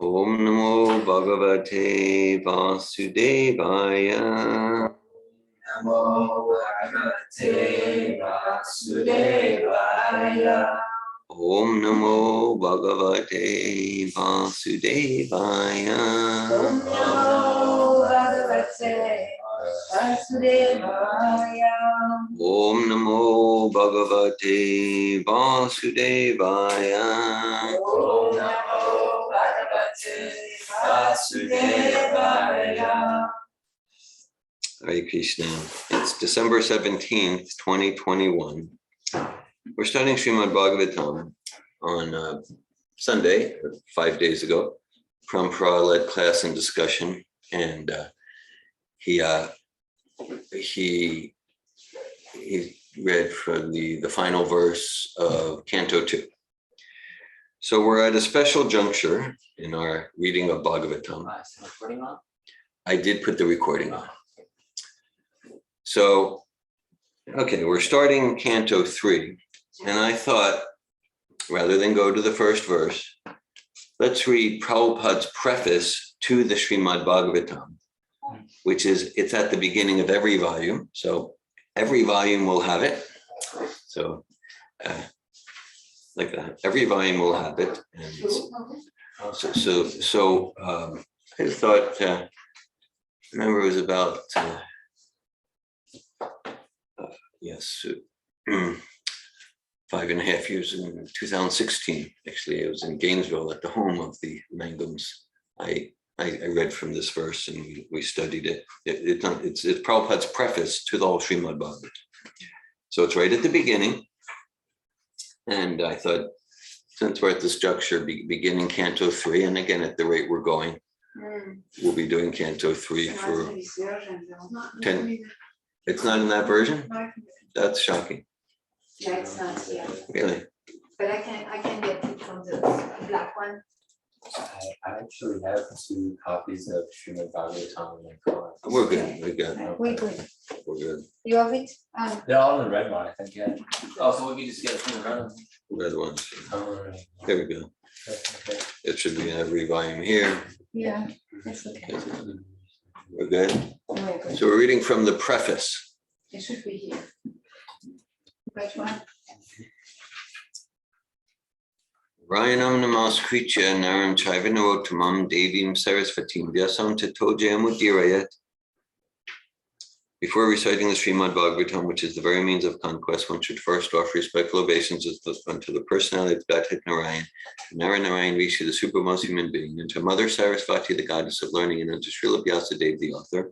Om Namo Bhagavate Vasudevaya. Namo Bhagavate Vasudevaya. Om Namo Bhagavate Vasudevaya. Om Namo Bhagavate Vasudevaya. Om Namo Bhagavate Vasudevaya. Om Namo Bhagavate Vasudevaya. Hare Krishna. It's December 17th, 2021. We're studying Srimad-Bhagavatam on Sunday, 5 days ago. Prabhupada led class and discussion, and he read from the final verse of Canto 2. So we're at a special juncture in our reading of Bhagavatam. I did put the recording on. So, okay, we're starting Canto 3. And I thought, rather than go to the first verse, let's read Prabhupada's preface to the Srimad-Bhagavatam, which is, it's at the beginning of every volume. So every volume will have it. So like that, every volume will have it. And so I thought, remember it was about, yes, 5.5 years in 2016. Actually, I was in Gainesville at the home of the Mangums. I read from this verse and we studied it. It's Prabhupada's preface to the whole Srimad-Bhagavatam. So it's right at the beginning. And I thought, since we're at this juncture, beginning Canto 3, and again, at the rate we're going, we'll be doing Canto 3 for 10. It's not in that version? That's shocking. Yeah, it's not here. Really? But I can get it from the black one. I actually have 2 copies of Srimad-Bhagavatam in my car. We're good. We're good. Wait. We're good. You have it? They're all in the red one, I think, yeah. Oh, so we can just get it from the red one? Red ones. Oh, right. There we go. Okay. It should be in every volume here. Yeah, that's okay. We're good. Very good. So we're reading from the preface. It should be here. Which one? Rayanam namaskritya naram chaivanarottamam devim sarasvatim vyasam tato jayamudirayat. Before reciting the Srimad-Bhagavatam, which is the very means of conquest, one should first offer respectful obeisances unto the personality of Godhead Narayan, Narayan Rishi, the supermost human being, and to Mother Sarasvati, the goddess of learning, and unto Srila Vyasadeva, the author.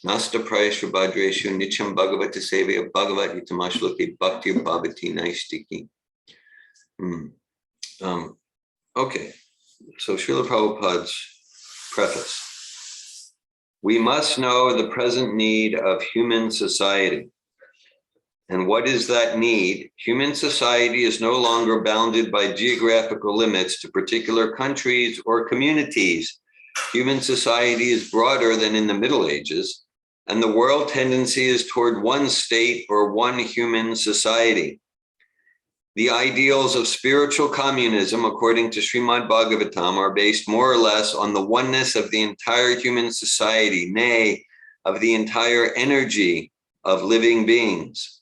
Nasta Prayashra Bhadreshu Nicham Bhagavata Sevaya Bhagavat Itamashloke Bhakti Bhavati Naistiki. Okay, so Srila Prabhupada's preface. We must know the present need of human society. And what is that need? Human society is no longer bounded by geographical limits to particular countries or communities. Human society is broader than in the Middle Ages, and the world tendency is toward one state or one human society. The ideals of spiritual communism, according to Srimad-Bhagavatam, are based more or less on the oneness of the entire human society, nay, of the entire energy of living beings.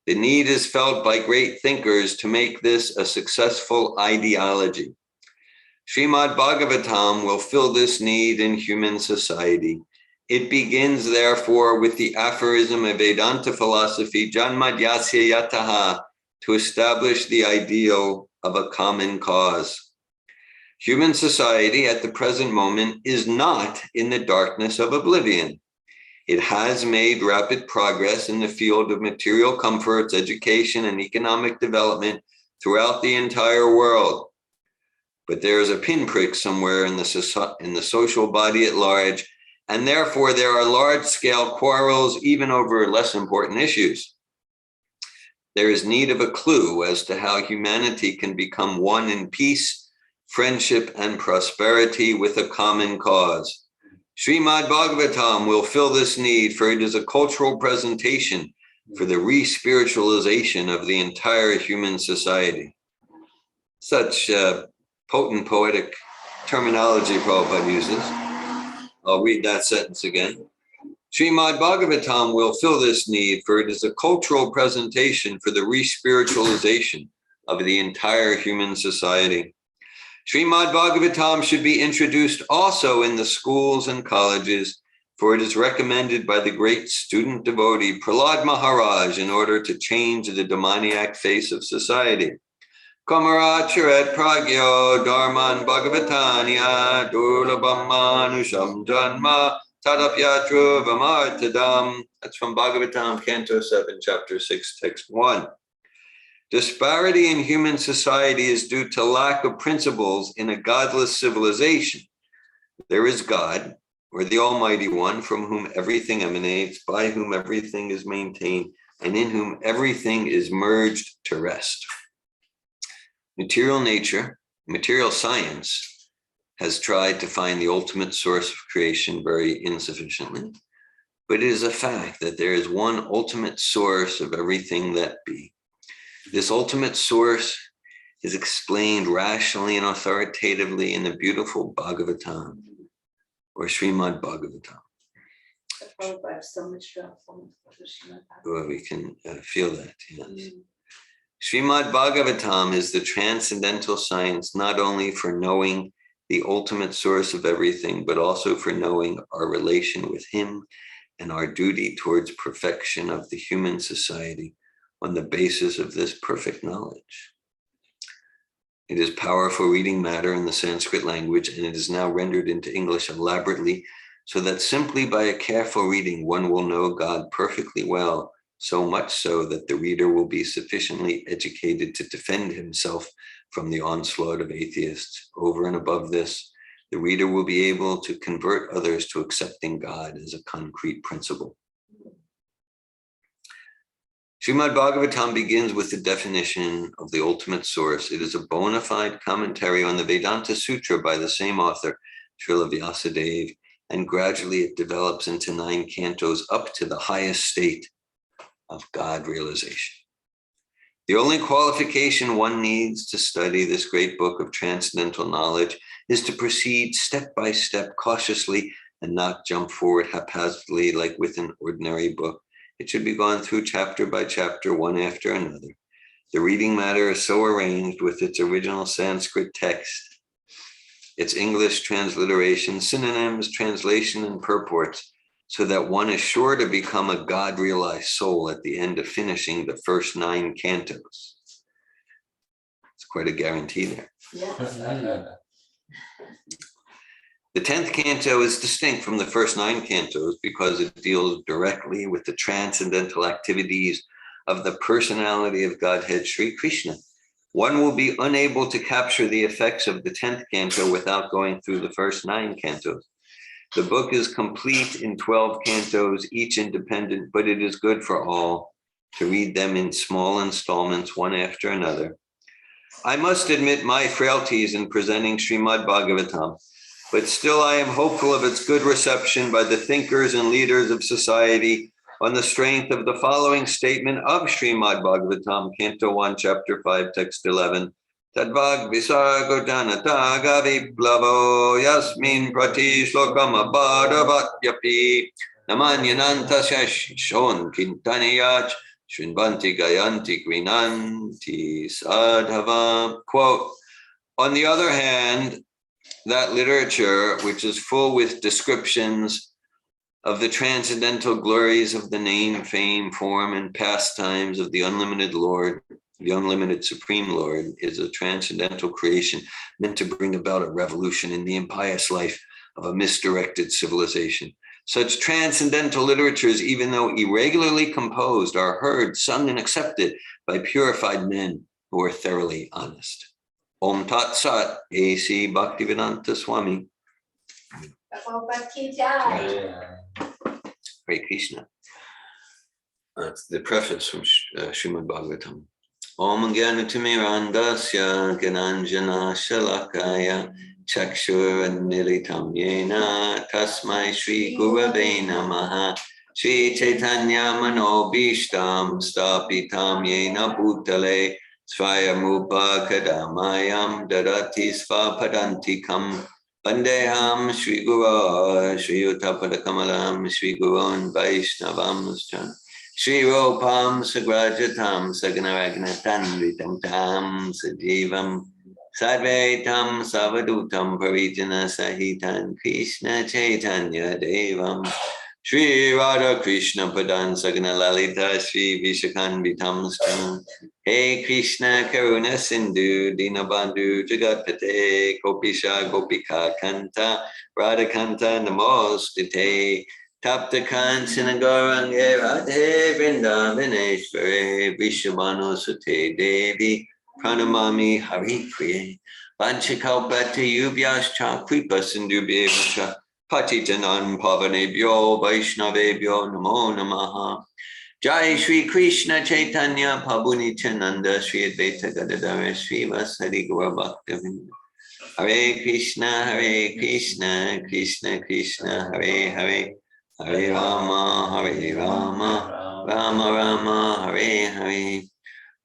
The need is felt by great thinkers to make this a successful ideology. Srimad-Bhagavatam will fill this need in human society. It begins, therefore, with the aphorism of Vedanta philosophy, Janmadhyasya Yataha, to establish the ideal of a common cause. Human society at the present moment is not in the darkness of oblivion. It has made rapid progress in the field of material comforts, education, and economic development throughout the entire world. But there is a pinprick somewhere in the social body at large, and therefore there are large-scale quarrels even over less important issues. There is need of a clue as to how humanity can become one in peace, friendship, and prosperity with a common cause. Srimad-Bhagavatam will fill this need, for it is a cultural presentation for the re-spiritualization of the entire human society. Such potent poetic terminology Prabhupada uses. I'll read that sentence again. Srimad-Bhagavatam will fill this need, for it is a cultural presentation for the re-spiritualization of the entire human society. Srimad-Bhagavatam should be introduced also in the schools and colleges, for it is recommended by the great student devotee Prahlad Maharaj in order to change the demoniac face of society. Kamaracharet pragyo dharman bhagavatanya durlabham manusham janma tadapyatru vamartadam. That's from Bhagavatam, Canto 7, Chapter 6, Text 1. Disparity in human society is due to lack of principles in a godless civilization. There is God, or the Almighty One, from whom everything emanates, by whom everything is maintained, and in whom everything is merged to rest. Material nature, material science, has tried to find the ultimate source of creation very insufficiently, but it is a fact that there is one ultimate source of everything that be. This ultimate source is explained rationally and authoritatively in the beautiful Bhagavatam, or Srimad-Bhagavatam. Well, we can feel that, yes. Srimad-Bhagavatam is the transcendental science, not only for knowing the ultimate source of everything, but also for knowing our relation with him and our duty towards perfection of the human society on the basis of this perfect knowledge. It is powerful reading matter in the Sanskrit language, and it is now rendered into English elaborately, so that simply by a careful reading, one will know God perfectly well, so much so that the reader will be sufficiently educated to defend himself from the onslaught of atheists. Over and above this, the reader will be able to convert others to accepting God as a concrete principle. Srimad-Bhagavatam begins with the definition of the ultimate source. It is a bona fide commentary on the Vedanta Sutra by the same author, Srila Vyasadeva, and gradually it develops into 9 cantos up to the highest state of God realization. The only qualification one needs to study this great book of transcendental knowledge is to proceed step by step cautiously and not jump forward haphazardly like with an ordinary book. It should be gone through chapter by chapter, one after another. The reading matter is so arranged with its original Sanskrit text, its English transliteration, synonyms, translation, and purports, so that one is sure to become a God-realized soul at the end of finishing the first 9 cantos. It's quite a guarantee there. Yeah. The 10th canto is distinct from the first 9 cantos because it deals directly with the transcendental activities of the personality of Godhead Sri Krishna. One will be unable to capture the effects of the 10th canto without going through the first 9 cantos. The book is complete in 12 cantos, each independent, but it is good for all to read them in small installments, one after another. I must admit my frailties in presenting Srimad-Bhagavatam, but still I am hopeful of its good reception by the thinkers and leaders of society on the strength of the following statement of Srimad-Bhagavatam, Canto 1, Chapter 5, Text 11. Tadvag visargo janata gaviplavo yasmin prati shlokam abhadavatyapi namanyananta shashon kintaniyach shrinvanti gayanti grinanti sadhava. Quote, on the other hand, that literature, which is full with descriptions of the transcendental glories of the name, fame, form, and pastimes of the unlimited Lord, the unlimited Supreme Lord, is a transcendental creation meant to bring about a revolution in the impious life of a misdirected civilization. Such transcendental literatures, even though irregularly composed, are heard, sung, and accepted by purified men who are thoroughly honest. Om Tat Sat, A.C. Bhaktivedanta Swami. Hare Krishna. That's the preface from Srimad-Bhagavatam. Om Gyanatimirandasya Gananjana Shalakaya Chakshur-nilitam Yena Tasmai Shri Gurave Namaha Shri Chaitanya Manobishtam Stapitam Yena Bhutale Svayamrupa Kadamayam Dadati Svapadantikam Vandeham Shri Guru Shri Uttapada Kamalam Shri Gurun Vaishnavam Shri Ropam Sagrajatam Saganaragnatam Vitam Tam Sajivam Sadvaitam Savadutam Parijana Sahitan Krishna Chaitanya Devam Shri Radha Krishna Padan Sagana Lalita Shri Vishakan Vitam Hey Krishna Karuna Sindhu Dinabandhu Jagatpate Gopisha Gopika Kanta Radha Kanta Namostite Tapta Kansana Gaurange Radhe Vrindavaneshware Vishabhanu Sute Devi Pranamami Hari Priye Vanchikalpate Yubhyascha Kripa Sindhu Bhevasha Patitanam Pavanebhyo Vaishnavebhyo Namo Namaha Jai Shri Krishna Chaitanya Prabhu Nityananda Shri Advaita Gadadara Shri Vasari Gaura Bhaktavinda Hare Krishna Krishna Krishna Hare Hare Hare Rama Rama Rama Hare Hare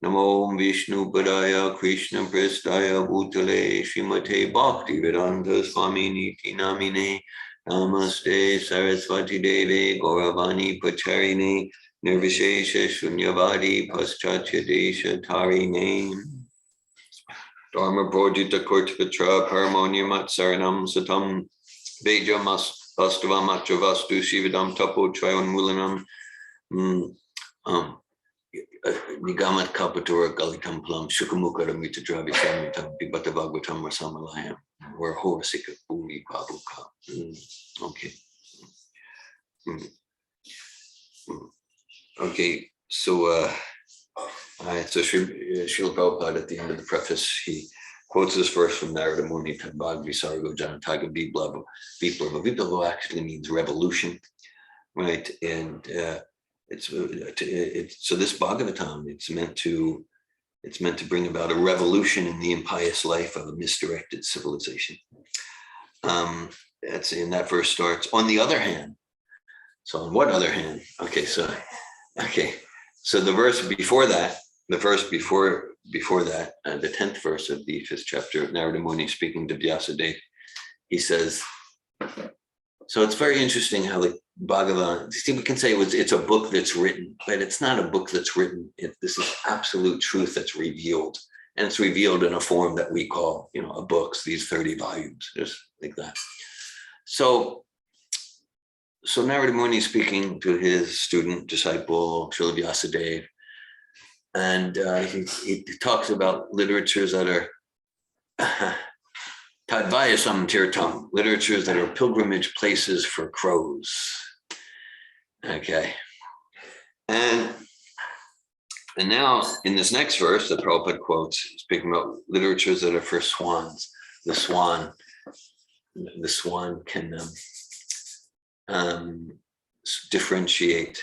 Namo Vishnu Padaya Krishna Prestaya Bhutale Srimate Bhakti Vedanta Swami Niti Namine Namaste Saraswati Devi Gauravani Pacharine Nirvishesha Shunyavadi Paschatya Desha Tarine Dharma Projita Kurtapatra Paramonyam Saranam Satam Vejamas Vastavam Atravastu Shivadam Tapo Trayon Mulanam Nigamat Kapatura Galitam Plum Shukamukara Mita Dravi Samitam Bibata Bhagavatam Rasamalayam or Horasika Bhumi Babuka. Okay. Okay, so Srila Prabhupada at the end of the preface, he quotes this verse from Narada Muni, Tadbhag Visargo Janataga Viplava. Viplava actually means revolution, right? And it's so this Bhagavatam, it's meant to bring about a revolution in the impious life of a misdirected civilization. That's and that verse starts, on the other hand. So on what other hand? Okay, so the verse before that, the 10th verse of the 5th chapter of Narada Muni speaking to Vyasadeva, he says, so it's very interesting how the Bhagavan, see, we can say it's a book that's written, but it's not a book that's written. This is absolute truth that's revealed. And it's revealed in a form that we call, a book, these 30 volumes, just like that. So Narada Muni speaking to his student, disciple, Srila Vyasadeva, and he talks about literatures that are Tadvayasam Tirtam, literatures that are pilgrimage places for crows. Okay. And now in this next verse that Prabhupada quotes, speaking about literatures that are for swans. The swan can differentiate,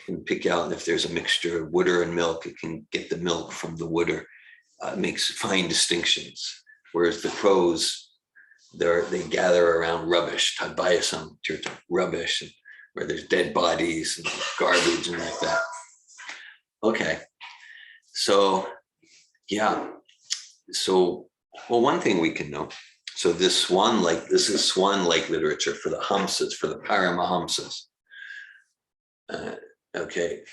can pick out if there's a mixture of water and milk, it can get the milk from the water, makes fine distinctions. Whereas the crows, they gather around rubbish, tadbayasam, rubbish, where there's dead bodies and garbage and like that. Okay, so yeah, well, one thing we can know. So this is swan-like literature for the Hamsas, for the Paramahamsas. Okay.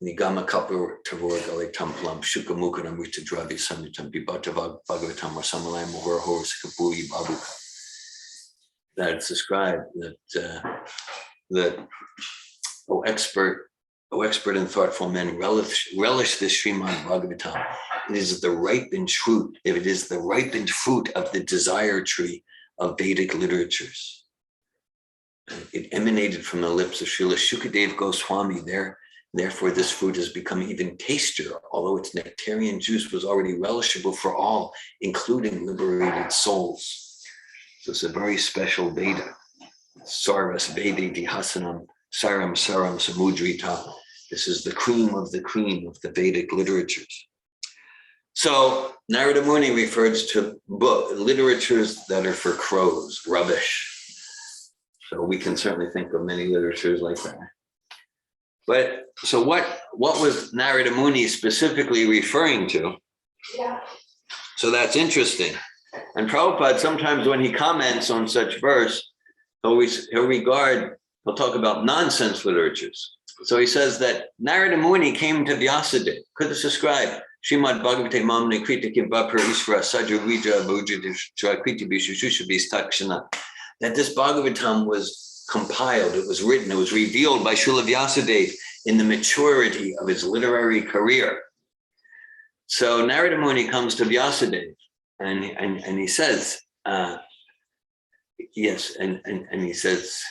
Nigama Kapur Tavor Tamplam Shuka Mukana Mita Dravi Samitam Bibata Bhagavatam or Samalayam or Horse Kapuri Babuka. That it's described that expert and thoughtful men relish this Srimad-Bhagavatam. It is the ripened fruit of the desire tree of Vedic literatures. It emanated from the lips of Srila Shukadeva Goswami. Therefore, this fruit has become even tastier, although its nectarian juice was already relishable for all, including liberated souls. So it's a very special Veda. Sarvas Vedi Dihasanam Saram Samudrita. This is the cream of the Vedic literatures. So Narada Muni refers to literatures that are for crows, rubbish. So we can certainly think of many literatures like that. But so what was Narada Muni specifically referring to? Yeah. So that's interesting. And Prabhupada, sometimes when he comments on such verse, he'll talk about nonsense literatures. So he says that Narada Muni came to Vyasadeva, could describe Srimad-Bhagavatam Mamne Krita Kimbapur Ishvara Sajja Vija Bhuja Kriti Bishusha Bistakshana, that this Bhagavatam was compiled, it was written, it was revealed by Srila Vyasadeva in the maturity of his literary career. So Narada Muni comes to Vyasadeva and he says, yes, and he says,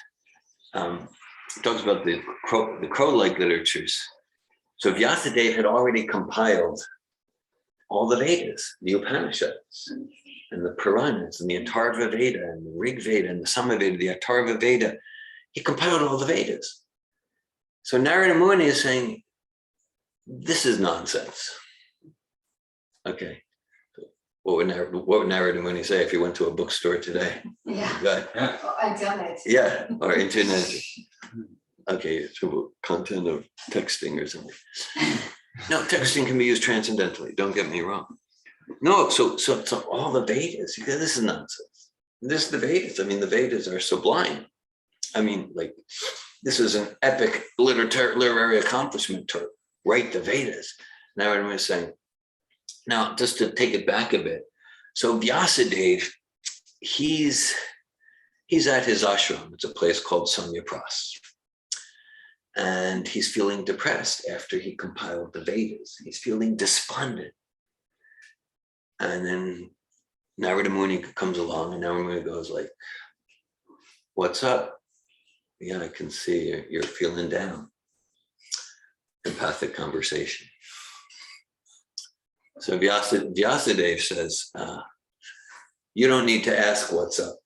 he talks about the crow-like literatures. So Vyasadeva had already compiled all the Vedas, the Upanishads, and the Puranas, and the Atharva Veda, and the Rig Veda, and the Samaveda, the Atharva Veda. He compiled all the Vedas. So Narada Muni is saying, this is nonsense. Okay. What would Narada Muni say if he went to a bookstore today? Yeah. Or internet. Yeah, or internet. Okay, it's content of texting or something. No, texting can be used transcendentally. Don't get me wrong. No, so all the Vedas. This is nonsense. This is the Vedas. I mean, the Vedas are sublime. I mean, like, this is an epic literary accomplishment to write the Vedas. Now I'm saying, now just to take it back a bit. So Vyasadeva, he's at his ashram. It's a place called Samyapras. And he's feeling depressed after he compiled the Vedas. He's feeling despondent. And then Narada Muni comes along and Narada Muni goes like, what's up? Yeah, I can see you're feeling down. Empathic conversation. So Vyasadeva says, you don't need to ask what's up.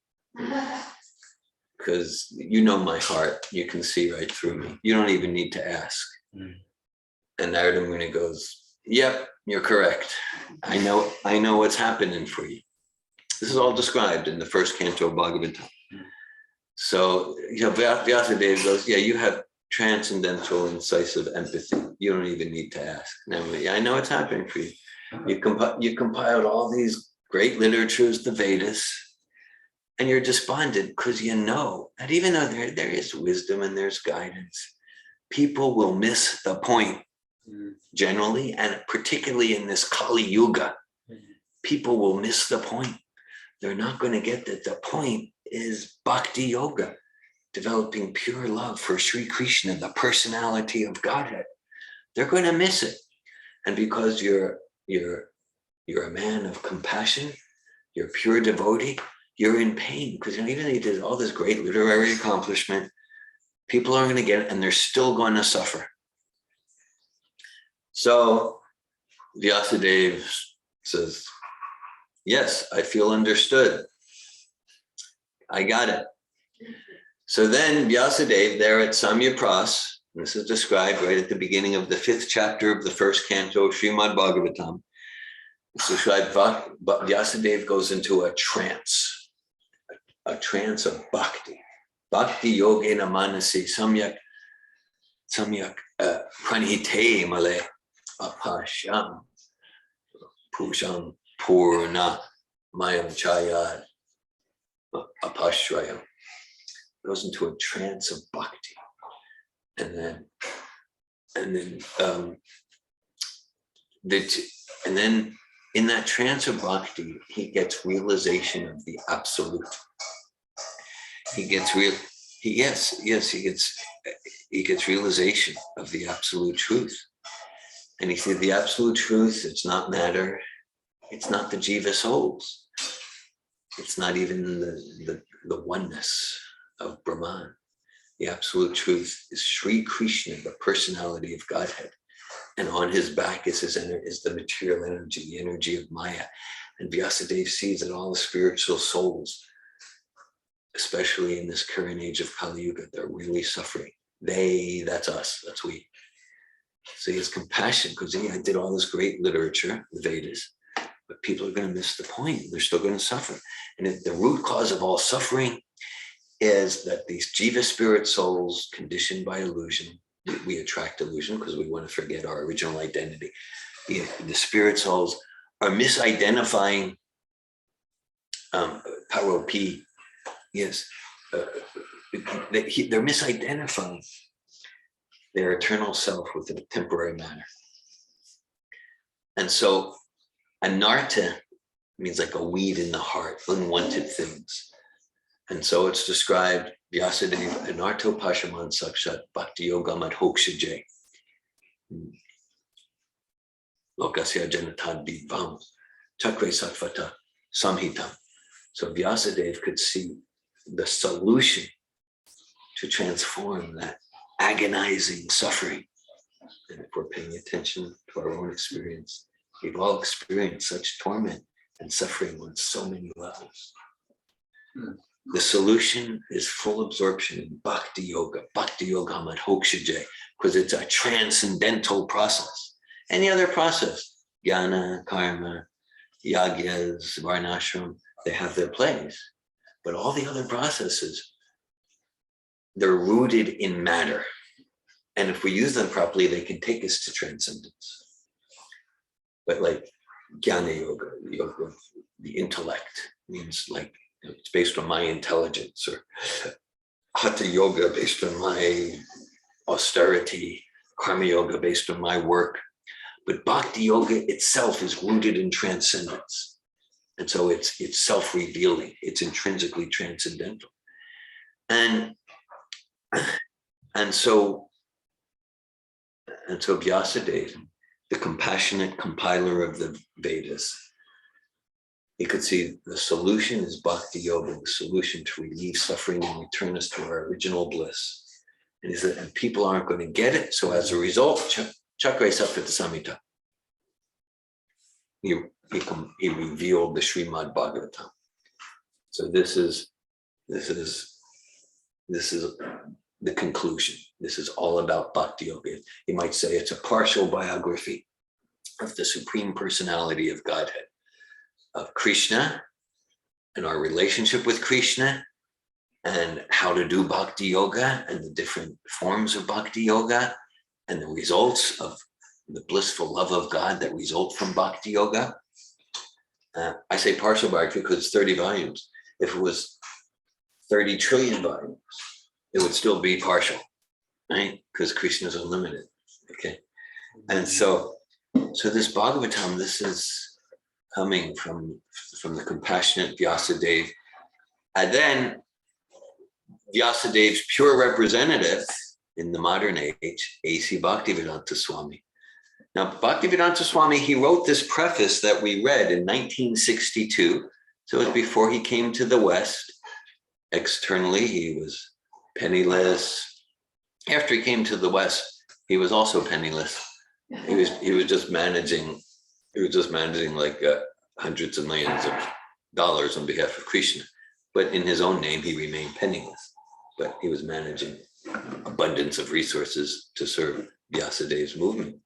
Because you know my heart, you can see right through me. You don't even need to ask. And Narada Muni goes, yep, you're correct. I know what's happening for you. This is all described in the first canto of Bhagavatam. So Vyasadeva goes, yeah, you have transcendental, incisive empathy. You don't even need to ask. I know what's happening for you. You compiled all these great literatures, the Vedas, and you're despondent because you know that even though there is wisdom and there's guidance, people will miss the point generally, and particularly in this Kali Yuga, people will miss the point. They're not going to get that the point is Bhakti Yoga, developing pure love for Sri Krishna, the personality of Godhead. They're going to miss it. And because you're a man of compassion, you're pure devotee, you're in pain because even though you did all this great literary accomplishment, people aren't going to get it and they're still going to suffer. So Vyasadeva says, yes, I feel understood. I got it. So then Vyasadeva there at Samyapras, this is described right at the beginning of the 5th chapter of the first canto of Srimad-Bhagavatam. It's described, Vyasadeva goes into a trance of bhakti. Bhakti Yoga Manasi Samyak Pranhite Male Apasham Pusham Purna Mayam Chayad Apashrayam. Goes into a trance of bhakti. And then in that trance of bhakti, he gets realization of the absolute. He gets realization of the absolute truth. And he sees the absolute truth, it's not matter, it's not the jiva souls. It's not even the oneness of Brahman. The absolute truth is Sri Krishna, the personality of Godhead. And on his back is the material energy, the energy of Maya. And Vyasadeva sees that all the spiritual souls, especially in this current age of Kali Yuga, they're really suffering. That's us, that's we. So he has compassion because I did all this great literature, the Vedas, but people are going to miss the point. They're still going to suffer. And the root cause of all suffering is that these jiva spirit souls, conditioned by illusion, we attract illusion because we want to forget our original identity. The spirit souls are misidentifying Paro P, yes, they're misidentifying their eternal self with a temporary matter. And so anartha means like a weed in the heart, unwanted things. And so it's described, Vyasadeva, anartho pashaman sakshat bhakti yoga madhokshaje. Lokasya janatad divam chakre satvata samhitam. So Vyasadeva could see the solution to transform that agonizing suffering. And if we're paying attention to our own experience, we've all experienced such torment and suffering on so many levels. The solution is full absorption in Bhakti Yoga madhokshaje, because it's a transcendental process. Any other process, jnana, karma, yagyas, varnashram, they have their place. But all the other processes, they're rooted in matter. And if we use them properly, they can take us to transcendence. But like jnana yoga, the yoga of the intellect, means like, it's based on my intelligence, or hatha yoga based on my austerity, karma yoga based on my work. But bhakti yoga itself is rooted in transcendence. And so it's self-revealing, it's intrinsically transcendental. And so Vyasadeva, the compassionate compiler of the Vedas, he could see the solution is Bhakti Yoga, the solution to relieve suffering and return us to our original bliss. And he said, and people aren't going to get it. So as a result, Chakra Satvata Samhita, he revealed the Srimad-Bhagavatam. So this is the conclusion. This is all about Bhakti Yoga. You might say it's a partial biography of the Supreme Personality of Godhead, of Krishna and our relationship with Krishna, and how to do Bhakti Yoga and the different forms of Bhakti Yoga and the results of the blissful love of God that result from Bhakti Yoga. I say partial biography because it's 30 volumes. If it was 30 trillion volumes, it would still be partial, right? Because Krishna is unlimited, okay? And so this Bhagavatam, this is coming from the compassionate Vyasadeva. And then Vyasadeva's pure representative in the modern age, A.C. Bhaktivedanta Swami. Now, Bhaktivedanta Swami, he wrote this preface that we read in 1962. So it was before he came to the West. Externally, he was penniless. After he came to the West, he was also penniless. He was just managing like hundreds of millions of dollars on behalf of Krishna. But in his own name, he remained penniless. But he was managing abundance of resources to serve Vyasadeva's movement.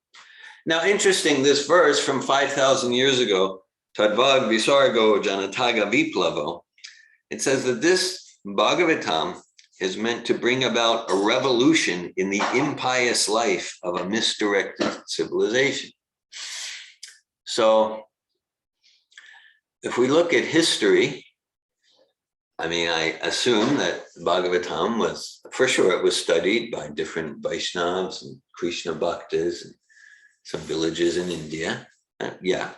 Now, interesting, this verse from 5,000 years ago, Tadvag Visargo Janataga Viplavo, it says that this Bhagavatam is meant to bring about a revolution in the impious life of a misdirected civilization. So if we look at history, I mean, I assume that Bhagavatam was, for sure, it was studied by different Vaishnavas and Krishna Bhaktas and some villages in India. Yeah.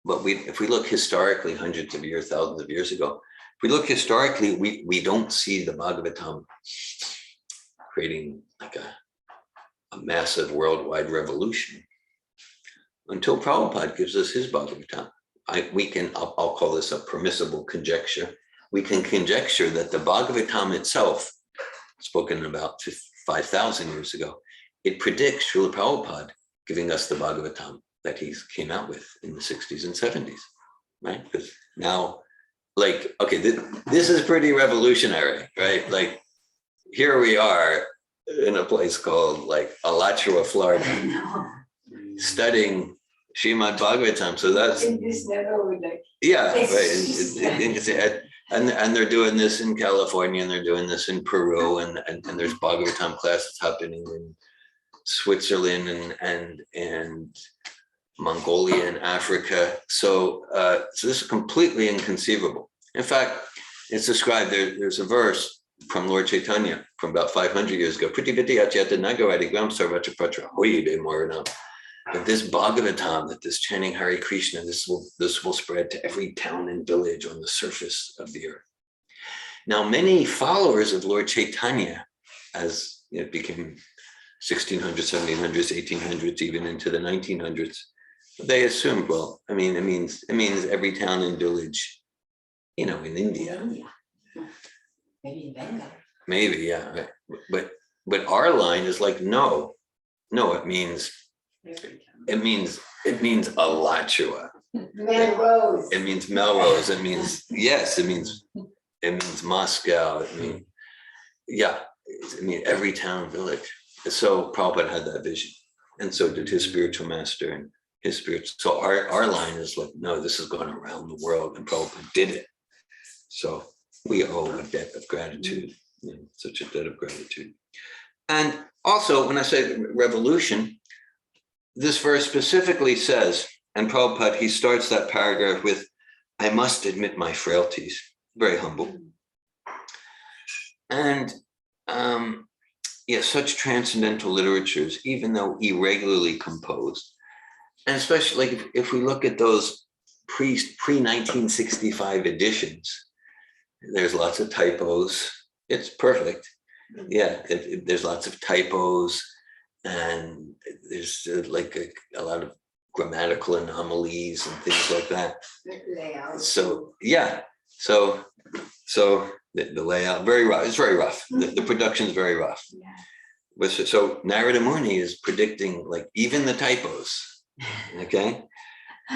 But if we look historically, hundreds of years, thousands of years ago, if we look historically, we don't see the Bhagavatam creating like a massive worldwide revolution until Prabhupada gives us his Bhagavatam. I'll call this a permissible conjecture. We can conjecture that the Bhagavatam itself, spoken about 5,000 years ago, it predicts Srila Prabhupada giving us the Bhagavatam that he came out with in the 60s and 70s, right? Because now, like, okay, this is pretty revolutionary, right? Like, here we are in a place called like Alachua, Florida, studying Srimad-Bhagavatam. So that's yeah, right. And they're doing this in California, and they're doing this in Peru, and there's Bhagavatam classes happening in Switzerland and Mongolia and Africa. So this is completely inconceivable. In fact, it's described, there's a verse from Lord Chaitanya from about 500 years ago. That this Bhagavatam, that this chanting Hare Krishna, this will spread to every town and village on the surface of the earth. Now, many followers of Lord Chaitanya, as it became 1600s, 1700s, 1800s, even into the 1900s, they assumed, well, I mean, it means every town and village, in India. Maybe in Bengal. Maybe, yeah. Right. But our line is like, no, it means Alachua. Melrose. It means Melrose. It means, yes, it means Moscow. It means every town and village. So Prabhupada had that vision. And so did his spiritual master and his spirit. So our line is like, no, this is going around the world, and Prabhupada did it. So we owe a debt of gratitude, such a debt of gratitude. And also, when I say revolution, this verse specifically says, and Prabhupada, he starts that paragraph with, I must admit my frailties, very humble. And such transcendental literatures, even though irregularly composed, and especially if we look at those pre-1965 editions, there's lots of typos. It's perfect. Yeah, there's lots of typos, and there's a lot of grammatical anomalies and things like that. Layout. So the layout, very rough. It's very rough. The production is very rough. Yeah. So Narada Muni is predicting even the typos. Okay,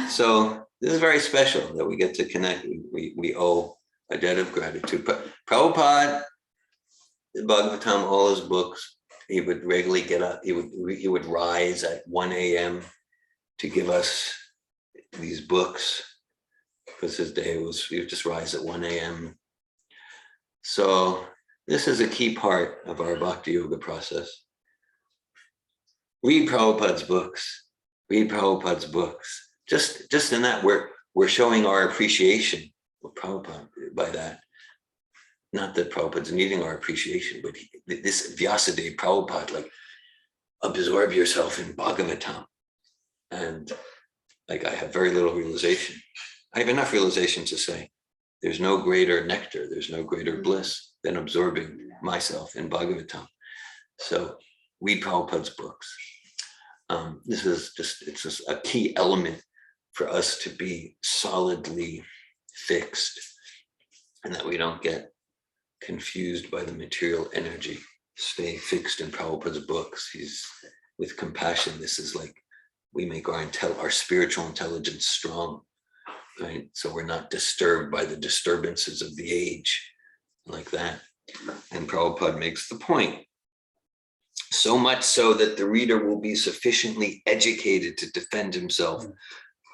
so this is very special that we get to connect. We owe a debt of gratitude. But Prabhupada, the Bhagavatam, all his books, he would regularly get up. He would rise at 1 a.m. to give us these books, because his day was, he would just rise at 1 a.m. So this is a key part of our Bhakti Yoga process. Read Prabhupada's books. Read Prabhupada's books. Just in that, we're showing our appreciation of Prabhupada by that. Not that Prabhupada's needing our appreciation, but this Vyasadeva Prabhupada, absorb yourself in Bhagavatam. And I have very little realization. I have enough realization to say, there's no greater nectar, there's no greater bliss than absorbing myself in Bhagavatam. So read Prabhupada's books. This is just a key element for us to be solidly fixed, and that we don't get confused by the material energy. Stay fixed in Prabhupada's books. He's with compassion. This is we make our spiritual intelligence strong, right? So we're not disturbed by the disturbances of the age like that. And Prabhupada makes the point, so much so that the reader will be sufficiently educated to defend himself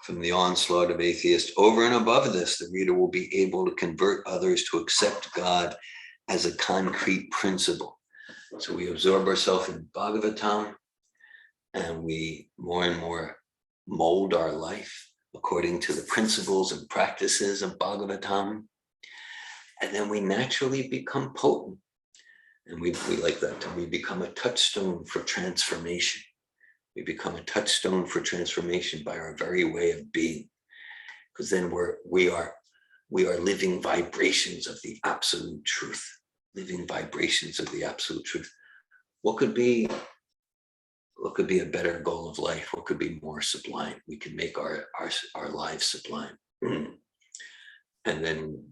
from the onslaught of atheists. Over and above this, the reader will be able to convert others to accept God as a concrete principle. So we absorb ourselves in Bhagavatam, and we more and more mold our life according to the principles and practices of Bhagavatam. And then we naturally become potent. And we like that term. We become a touchstone for transformation. We become a touchstone for transformation by our very way of being. Because then we are living vibrations of the absolute truth. Living vibrations of the absolute truth. What could be a better goal of life? What could be more sublime? We can make our lives sublime. And then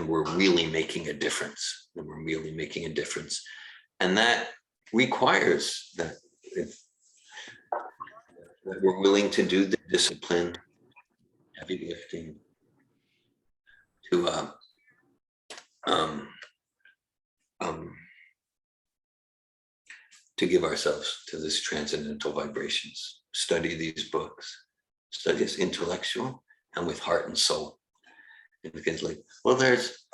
we're really making a difference. Then we're really making a difference. And that requires that we're willing to do the discipline, heavy lifting, to give ourselves to this transcendental vibrations. Study these books. Study this intellectual and with heart and soul. And because there's,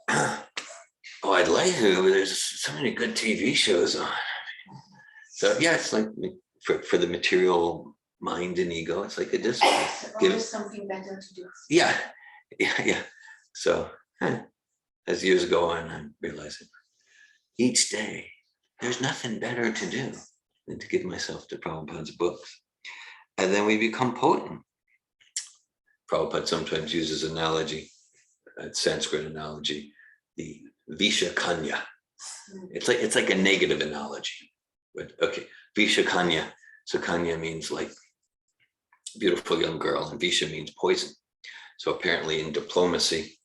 I'd like to, but there's so many good TV shows on. So yeah, it's for the material mind and ego. It's like a discipline. Always something better to do. Yeah. So as years go on, I'm realizing each day there's nothing better to do than to give myself to Prabhupada's books. And then we become potent. Prabhupada sometimes uses analogy, a Sanskrit analogy, the Visha Kanya. It's like a negative analogy, but okay, Visha Kanya. So Kanya means like beautiful young girl, and Visha means poison. So apparently in diplomacy,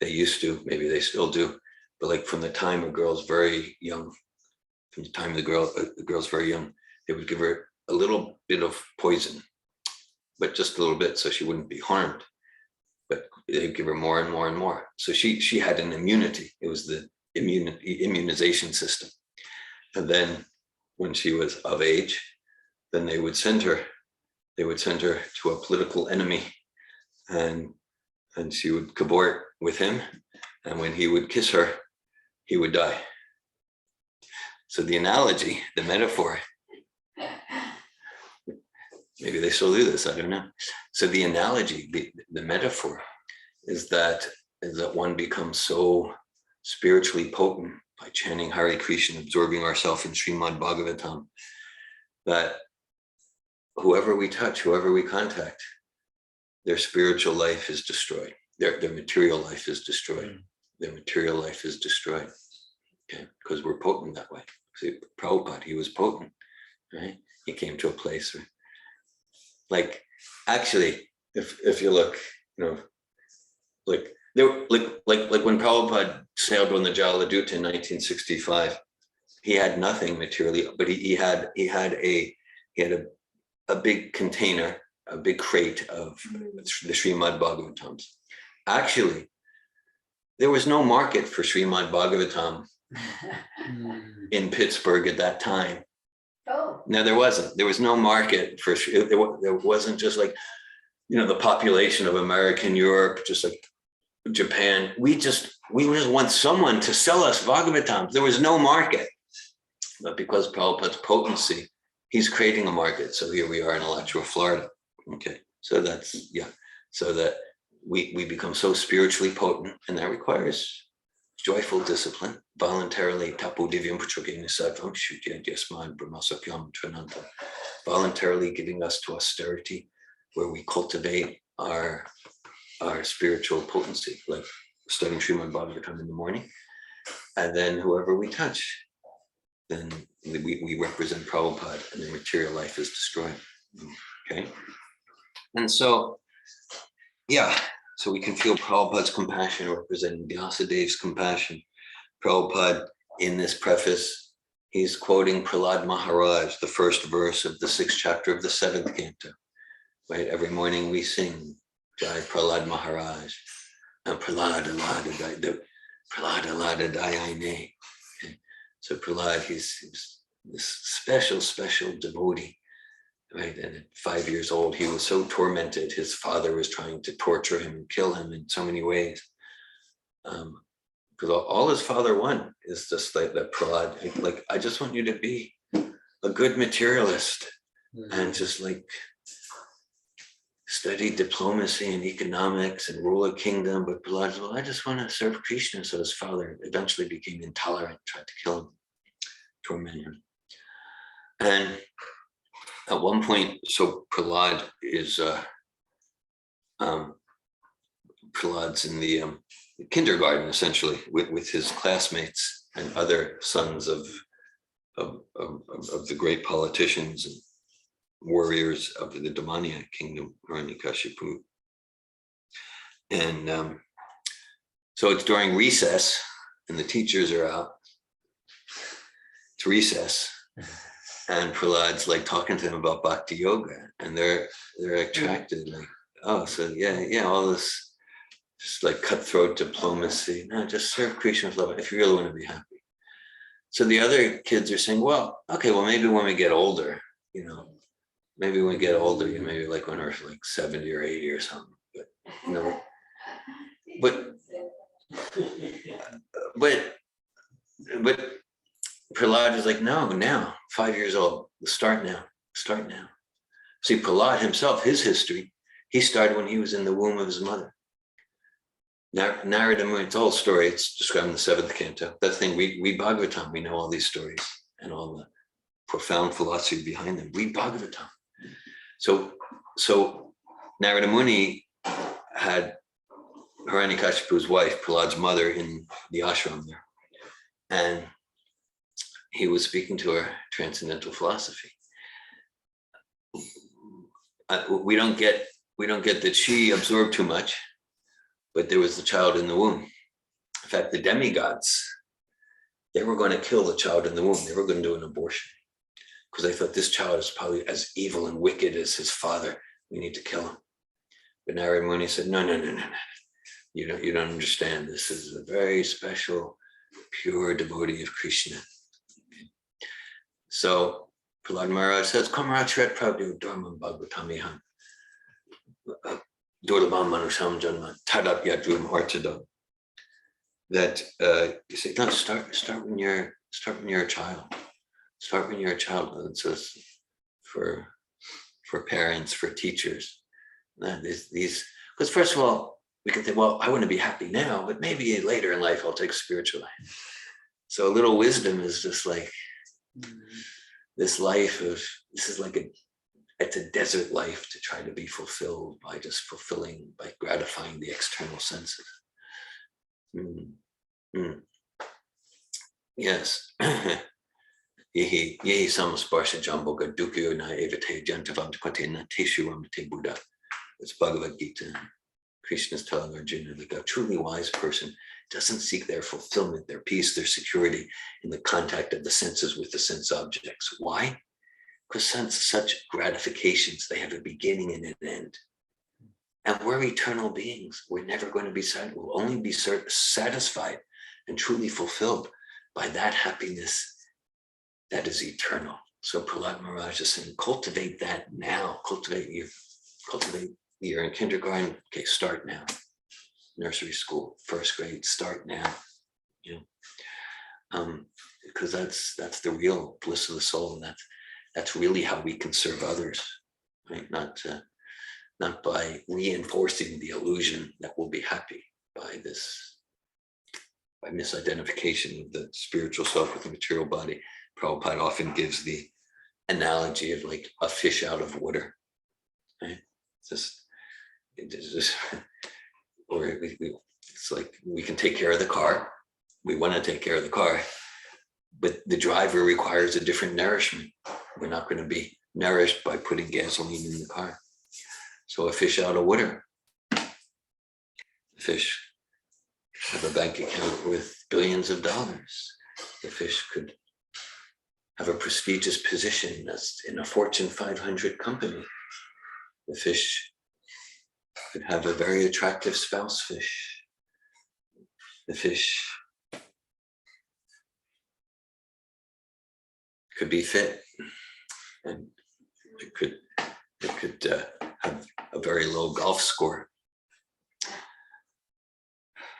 they used to, maybe they still do, but like from the time a girl's very young, from the time the girl's very young, they would give her a little bit of poison, but just a little bit so she wouldn't be harmed. But they'd give her more and more and more. So she had an immunity. It was the immunization system. And then when she was of age, then they would send her to a political enemy, and she would cavort with him. And when he would kiss her, he would die. So the analogy, the metaphor, maybe they still do this, I don't know. So the analogy, the metaphor is that one becomes so spiritually potent by chanting Hare Krishna, absorbing ourselves in Srimad-Bhagavatam, that whoever we touch, whoever we contact, their spiritual life is destroyed. Their material life is destroyed. Their material life is destroyed. Okay, because we're potent that way. See, Prabhupada, he was potent, right? He came to a place where, like, actually, if you look, like when Prabhupada sailed on the Jaladuta in 1965, he had nothing materially, but he had a big container, a big crate of the Srimad-Bhagavatams. Actually, there was no market for Srimad-Bhagavatam in Pittsburgh at that time. Oh. No, there wasn't. There was no market for it. There wasn't just like, the population of American Europe, just like Japan. We just want someone to sell us Bhagavatams. There was no market. But because Prabhupada's potency, he's creating a market. So here we are in Alachua, Florida. Okay. So that's, so that we become so spiritually potent, and that requires joyful discipline, voluntarily tapo divyam putragena sattvam shutya yasman brahmasapyam trinanta, voluntarily giving us to austerity, where we cultivate our spiritual potency, like studying Srimad-Bhagavatam in the morning, and then whoever we touch, then we represent Prabhupada, and the material life is destroyed. Okay, and so so we can feel Prabhupada's compassion representing Vyasadev's compassion. Prabhupada, in this preface, he's quoting Prahlad Maharaj, the first verse of the 6th chapter of the 7th canto. Right? Every morning we sing Jai Prahlad Maharaj and Prahlad Alada Dayane. Okay? So Prahlad, he's this special devotee. Right, and at 5 years old, he was so tormented. His father was trying to torture him and kill him in so many ways. Because all his father wanted is just like that Prahlad, like, I just want you to be a good materialist and just like study diplomacy and economics and rule a kingdom. But Prahlad, well, I just want to serve Krishna. So his father eventually became intolerant, tried to kill him, torment him. And at one point, so Prahlad is Prahlad's in the kindergarten, essentially, with his classmates and other sons of the great politicians and warriors of the Damaniya kingdom, Hiranyakashipu. And so it's during recess, and the teachers are out. It's recess. And Prahlad's like talking to him about Bhakti Yoga, and they're attracted, like, oh, so all this just like cutthroat diplomacy. No, just serve Krishna with love if you really want to be happy. So the other kids are saying, well, okay, well, maybe when we get older, maybe when we get older, maybe like when we're like 70 or 80 or something. But Prahlad is like, no, now, 5 years old, start now. See, Prahlad himself, his history, he started when he was in the womb of his mother. Narada Muni, it's a whole story. It's described in the 7th canto. That thing, we Bhagavatam, we know all these stories and all the profound philosophy behind them. Read Bhagavatam. So Narada Muni had Hiranyakashipu's wife, Prahlad's mother, in the ashram there. And he was speaking to her transcendental philosophy. We don't get that she absorbed too much, but there was the child in the womb. In fact, the demigods, they were going to kill the child in the womb. They were going to do an abortion because they thought this child is probably as evil and wicked as his father. We need to kill him. But Narada Muni said, no. You don't understand. This is a very special, pure devotee of Krishna. So Prahlad Maharaj says, Kamrachret Prabhu Dharmam Bhagavatamiham Durlabam Manusham Janma Tadap Yadrum Artadam. That you say, no, start when you're a child. Start when you're a child. And it says for parents, for teachers. These because first of all, we can think, well, I want to be happy now, but maybe later in life I'll take spiritual life. So a little wisdom is just like this life of, this is like it's a desert life to try to be fulfilled by just by gratifying the external senses. Yes. Yehi samasparsha jamboga dukyo na evate jantavam kwate na teshuram te Buddha. It's Bhagavad Gita. Krishna is telling Arjuna, like a truly wise person doesn't seek their fulfillment, their peace, their security in the contact of the senses with the sense objects. Why? Because such gratifications, they have a beginning and an end. And we're eternal beings. We're never going to be satisfied. We'll only be satisfied and truly fulfilled by that happiness that is eternal. So Prahlad Maharaj is saying, cultivate that now. You're in kindergarten, okay, start now. Nursery school, 1st grade, start now. Because that's the real bliss of the soul, and that's really how we can serve others, right? Not by reinforcing the illusion that we'll be happy by misidentification of the spiritual self with the material body. Prabhupada often gives the analogy of like a fish out of water, right? It's like we can take care of the car. We want to take care of the car, but the driver requires a different nourishment. We're not going to be nourished by putting gasoline in the car. So a fish out of water. The fish have a bank account with billions of dollars. The fish could have a prestigious position that's in a Fortune 500 company. The fish could have a very attractive spouse fish. The fish could be fit, and it could have a very low golf score.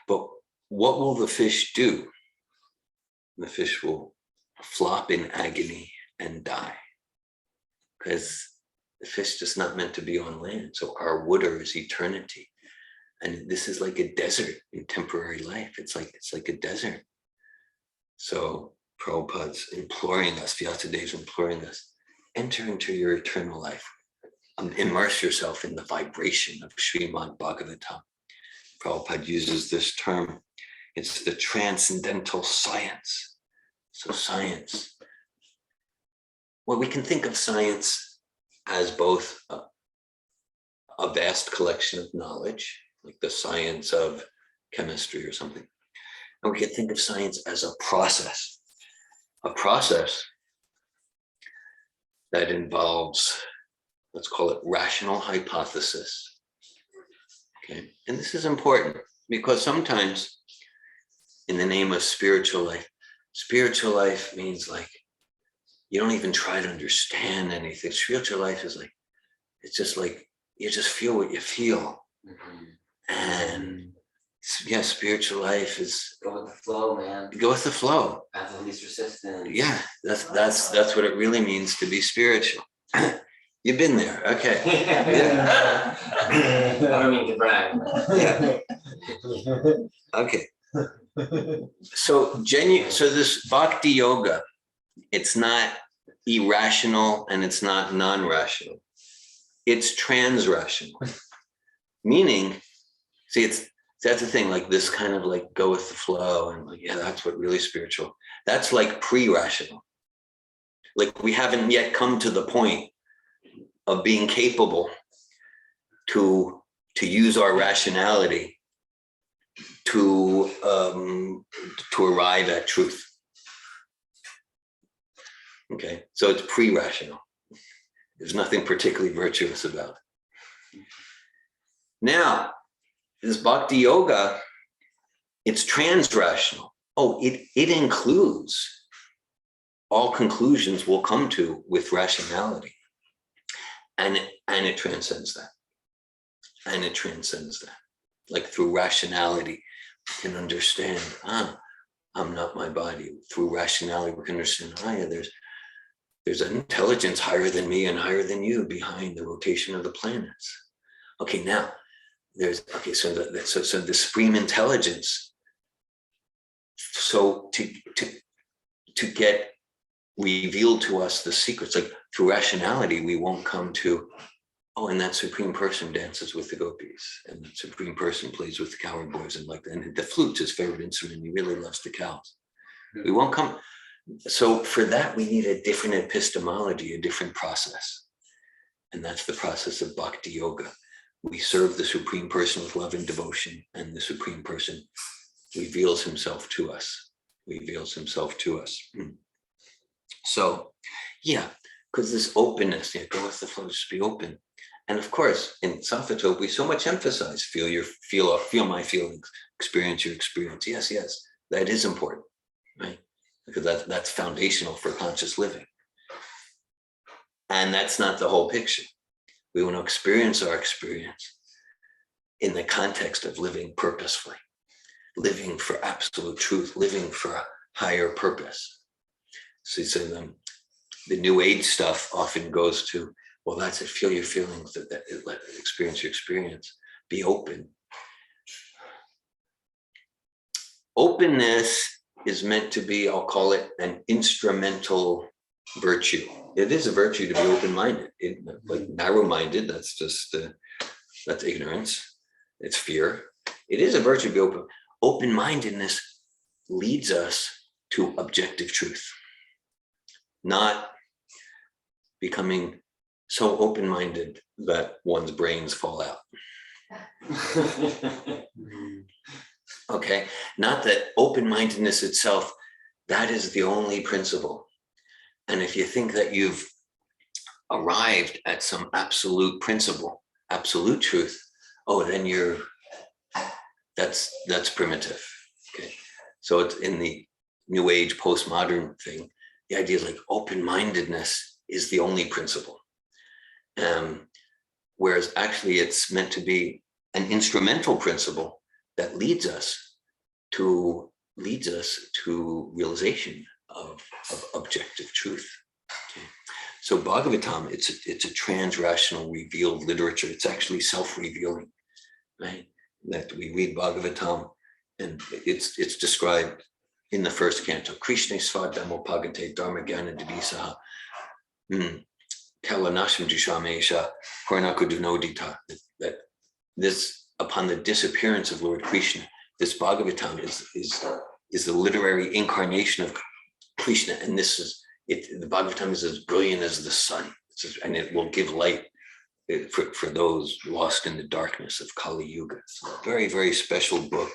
But what will the fish do? The fish will flop in agony and die, because the fish is not meant to be on land. So our water is eternity. And this is like a desert in temporary life. It's like a desert. So Prabhupada's imploring us, Vyasadev's imploring us, enter into your eternal life. Immerse yourself in the vibration of Srimad-Bhagavatam. Prabhupada uses this term. It's the transcendental science. So science. Well, we can think of science as both a vast collection of knowledge, like the science of chemistry or something. And we can think of science as a process that involves, let's call it rational hypothesis. Okay, and this is important because sometimes in the name of spiritual life means like, you don't even try to understand anything. Spiritual life is like, it's just like, you just feel what you feel. And yeah, spiritual life is Go with the flow, man. go with the flow. Path of least resistance. Yeah, that's what it really means to be spiritual. You've been there, okay. I don't mean to brag. Okay. So this Bhakti Yoga, it's not irrational and it's not non-rational. It's trans-rational. Meaning, see, that's the thing, like this kind of like go with the flow and like, yeah, that's what really spiritual. That's like pre-rational. Like we haven't yet come to the point of being capable to use our rationality to arrive at truth. Okay, so it's pre-rational. There's nothing particularly virtuous about it. Now, this Bhakti Yoga, it's trans-rational. Oh, it includes all conclusions we'll come to with rationality. And it transcends that. And it transcends that. Like through rationality, we can understand, I'm not my body. Through rationality, we can understand, yeah, there's an intelligence higher than me and higher than you behind the rotation of the planets. Okay, now so the supreme intelligence. So to get revealed to us the secrets, like through rationality, we won't come to, and that supreme person dances with the gopis, and the supreme person plays with the cowherd boys, and the flute's his favorite instrument, and he really loves the cows. We won't come. So for that, we need a different epistemology, a different process. And that's the process of Bhakti Yoga. We serve the supreme person with love and devotion, and the supreme person reveals himself to us. So, yeah, because this openness, go with the flow, just be open. And of course, in Sappho, we so much emphasize feel my feelings, experience your experience. Yes, that is important, right? Because that's foundational for conscious living. And that's not the whole picture. We want to experience our experience in the context of living purposefully, living for absolute truth, living for a higher purpose. So the New Age stuff often goes to, well, that's it, feel your feelings, experience your experience, be open. Openness is meant to be, I'll call it an instrumental virtue. It is a virtue to be open-minded. Like narrow-minded, that's just, that's ignorance, it's fear. It is a virtue to be open. Open-mindedness leads us to objective truth, not becoming so open-minded that one's brains fall out. Okay, not that open-mindedness itself, that is the only principle. And if you think that you've arrived at some absolute principle, absolute truth, then that's primitive. Okay, so it's in the New Age postmodern thing, the idea is like open-mindedness is the only principle. Whereas actually it's meant to be an instrumental principle that leads us to realization of objective truth. Okay. So Bhagavatam, it's a trans-rational revealed literature. It's actually self-revealing, right? That we read Bhagavatam, and it's described in the first canto. Krishna svadamo pagante dharma jnana divisaha kalanasham dishamesha kornakudunodita. That this, upon the disappearance of Lord Krishna, this Bhagavatam is the literary incarnation of Krishna, and this is it. The Bhagavatam is as brilliant as the sun, and it will give light for those lost in the darkness of Kali Yuga. It's a very, very special book.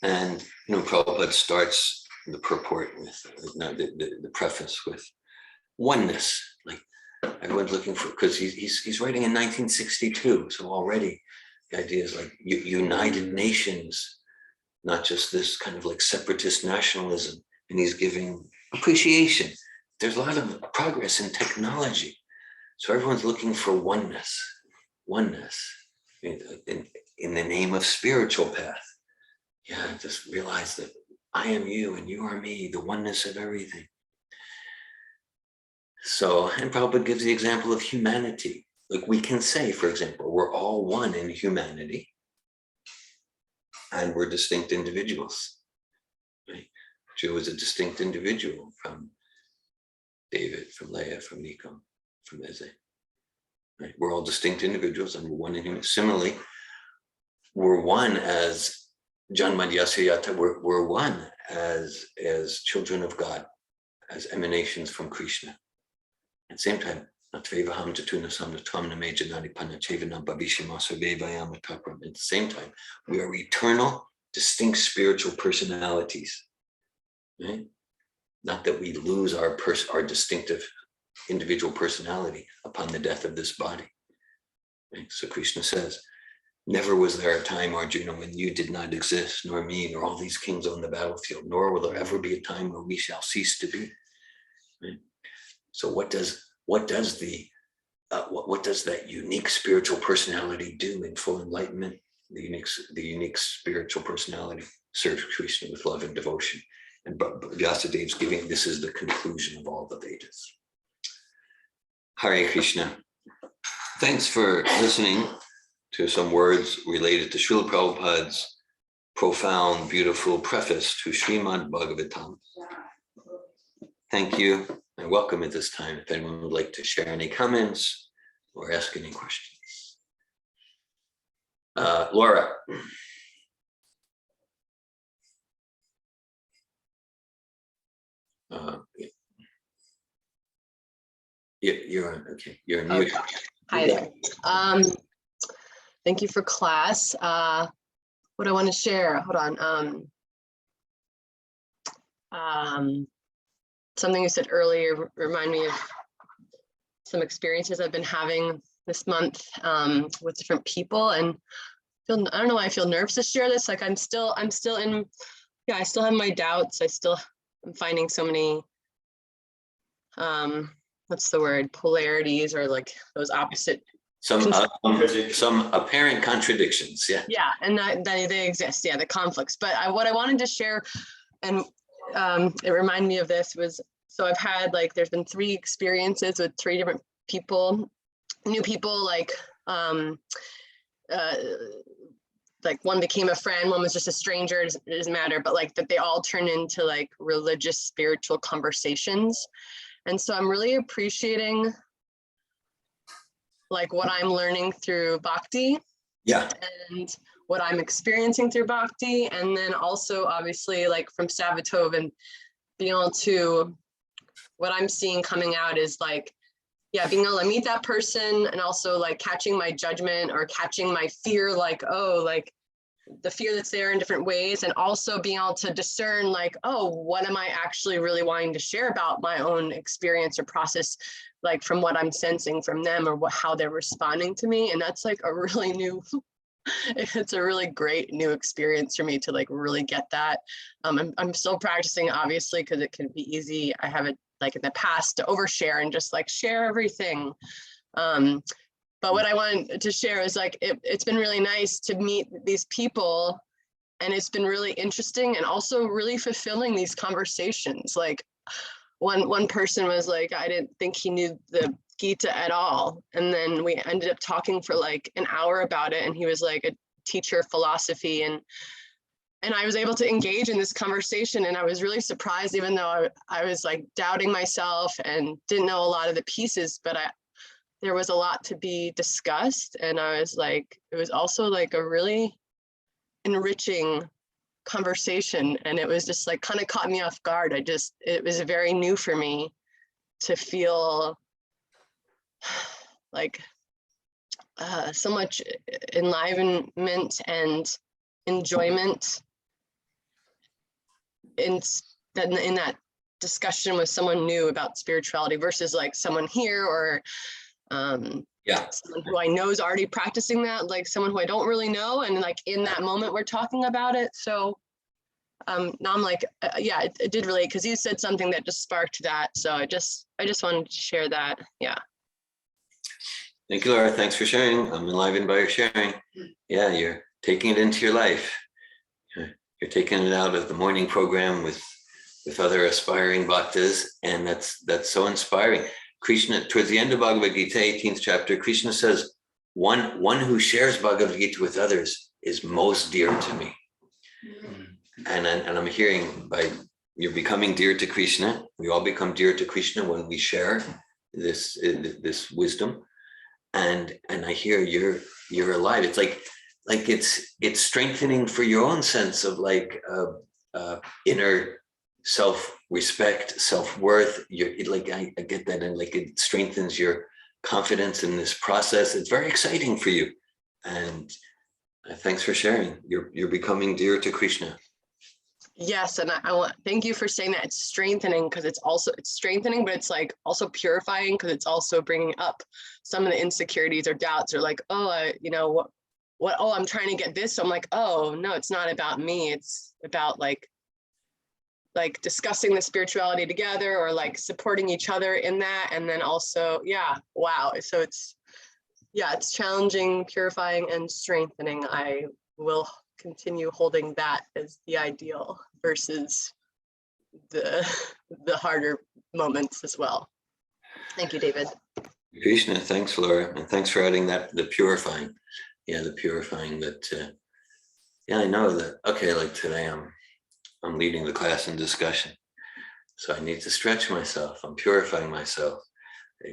And Prabhupada starts the purport with the preface with oneness. Like everyone's looking for, because he's writing in 1962, so already the idea is like United Nations, not just this kind of like separatist nationalism. And he's giving appreciation. There's a lot of progress in technology, so everyone's looking for oneness in the name of spiritual path. Yeah, just realize that I am you and you are me, the oneness of everything. So, and Prabhupada gives the example of humanity. Like we can say, for example, we're all one in humanity and we're distinct individuals. Right? Jew is a distinct individual from David, from Leah, from Nico, from Eze. Right? We're all distinct individuals and we're one in humanity. Similarly, we're one as Janmadhyasya, we're one as children of God, as emanations from Krishna. At the same time, at the same time, we are eternal, distinct spiritual personalities. Right? Not that we lose our distinctive individual personality upon the death of this body. Right? So Krishna says, never was there a time, Arjuna, when you did not exist, nor me, nor all these kings on the battlefield, nor will there ever be a time when we shall cease to be. Right? So what does that unique spiritual personality do in full enlightenment? The unique spiritual personality serves Krishna with love and devotion. And Vyasadev's giving, this is the conclusion of all the Vedas. Hare Krishna. Thanks for listening to some words related to Srila Prabhupada's profound, beautiful preface to Srimad-Bhagavatam. Thank you and welcome at this time if anyone would like to share any comments or ask any questions. Laura. You're on, okay, you're on mute. Okay. Hi there. Thank you for class. What I want to share, hold on. Something you said earlier remind me of some experiences I've been having this month with different people, and I don't know why I feel nervous to share this. Like I'm still in, yeah, I still have my doubts. I'm finding so many, what's the word, polarities, or like those opposite. Some apparent contradictions, yeah. Yeah, and that they exist, yeah, the conflicts. But what I wanted to share, and it reminded me of this, was, so I've had, like, there's been 3 experiences with 3 different people, new people, like one became a friend, one was just a stranger, it doesn't matter, but like that they all turn into like religious, spiritual conversations. And so I'm really appreciating like what I'm learning through Bhakti, Yeah, and what I'm experiencing through Bhakti. And then also obviously like from Savatov, and being able to, what I'm seeing coming out is like, yeah, being able to meet that person and also like catching my judgment or catching my fear, like, oh, like the fear that's there in different ways, and also being able to discern like, oh, what am I actually really wanting to share about my own experience or process, like from what I'm sensing from them, or how they're responding to me. And that's like a really new, it's a really great new experience for me to like really get that. I'm still practicing, obviously, because it can be easy. I have it like in the past to overshare and just like share everything. But what I wanted to share is like, it's been really nice to meet these people, and it's been really interesting and also really fulfilling, these conversations. Like one person was like, I didn't think he knew the Gita at all. And then we ended up talking for like an hour about it. And he was like a teacher of philosophy, and I was able to engage in this conversation. And I was really surprised, even though I was like doubting myself and didn't know a lot of the pieces, but there was a lot to be discussed. And I was like, it was also like a really enriching conversation. And it was just like, kind of caught me off guard. It was very new for me to feel like so much enlivenment and enjoyment in that discussion with someone new about spirituality versus like someone here, or someone who I know is already practicing that, like someone who I don't really know, and like in that moment we're talking about it. So now I'm like, yeah, it did relate, because you said something that just sparked that. So I just wanted to share that. Yeah. Thank you, Laura. Thanks for sharing. I'm enlivened by your sharing. Yeah, you're taking it into your life. You're taking it out of the morning program with other aspiring bhaktas, and that's so inspiring. Krishna, towards the end of Bhagavad Gita, 18th chapter, Krishna says, one who shares Bhagavad Gita with others is most dear to me. And I'm hearing you're becoming dear to Krishna. We all become dear to Krishna when we share this wisdom. And I hear you're alive. It's like it's strengthening for your own sense of like inner self-respect, self-worth. I get that, and like it strengthens your confidence in this process. It's very exciting for you. And thanks for sharing. You're becoming dear to Krishna. Yes, and I want thank you for saying that. It's strengthening because it's strengthening, but it's like also purifying because it's also bringing up some of the insecurities or doubts or like, oh, oh, I'm trying to get this. So I'm like, oh no, it's not about me. It's about like discussing the spirituality together or like supporting each other in that. And then also, yeah, wow. So it's challenging, purifying, and strengthening. I will continue holding that as the ideal versus the harder moments as well. Thank you, David. Krishna, thanks, Laura, and thanks for adding that, the purifying. Yeah, the purifying that, I know that, okay, like today I'm leading the class in discussion. So I need to stretch myself. I'm purifying myself.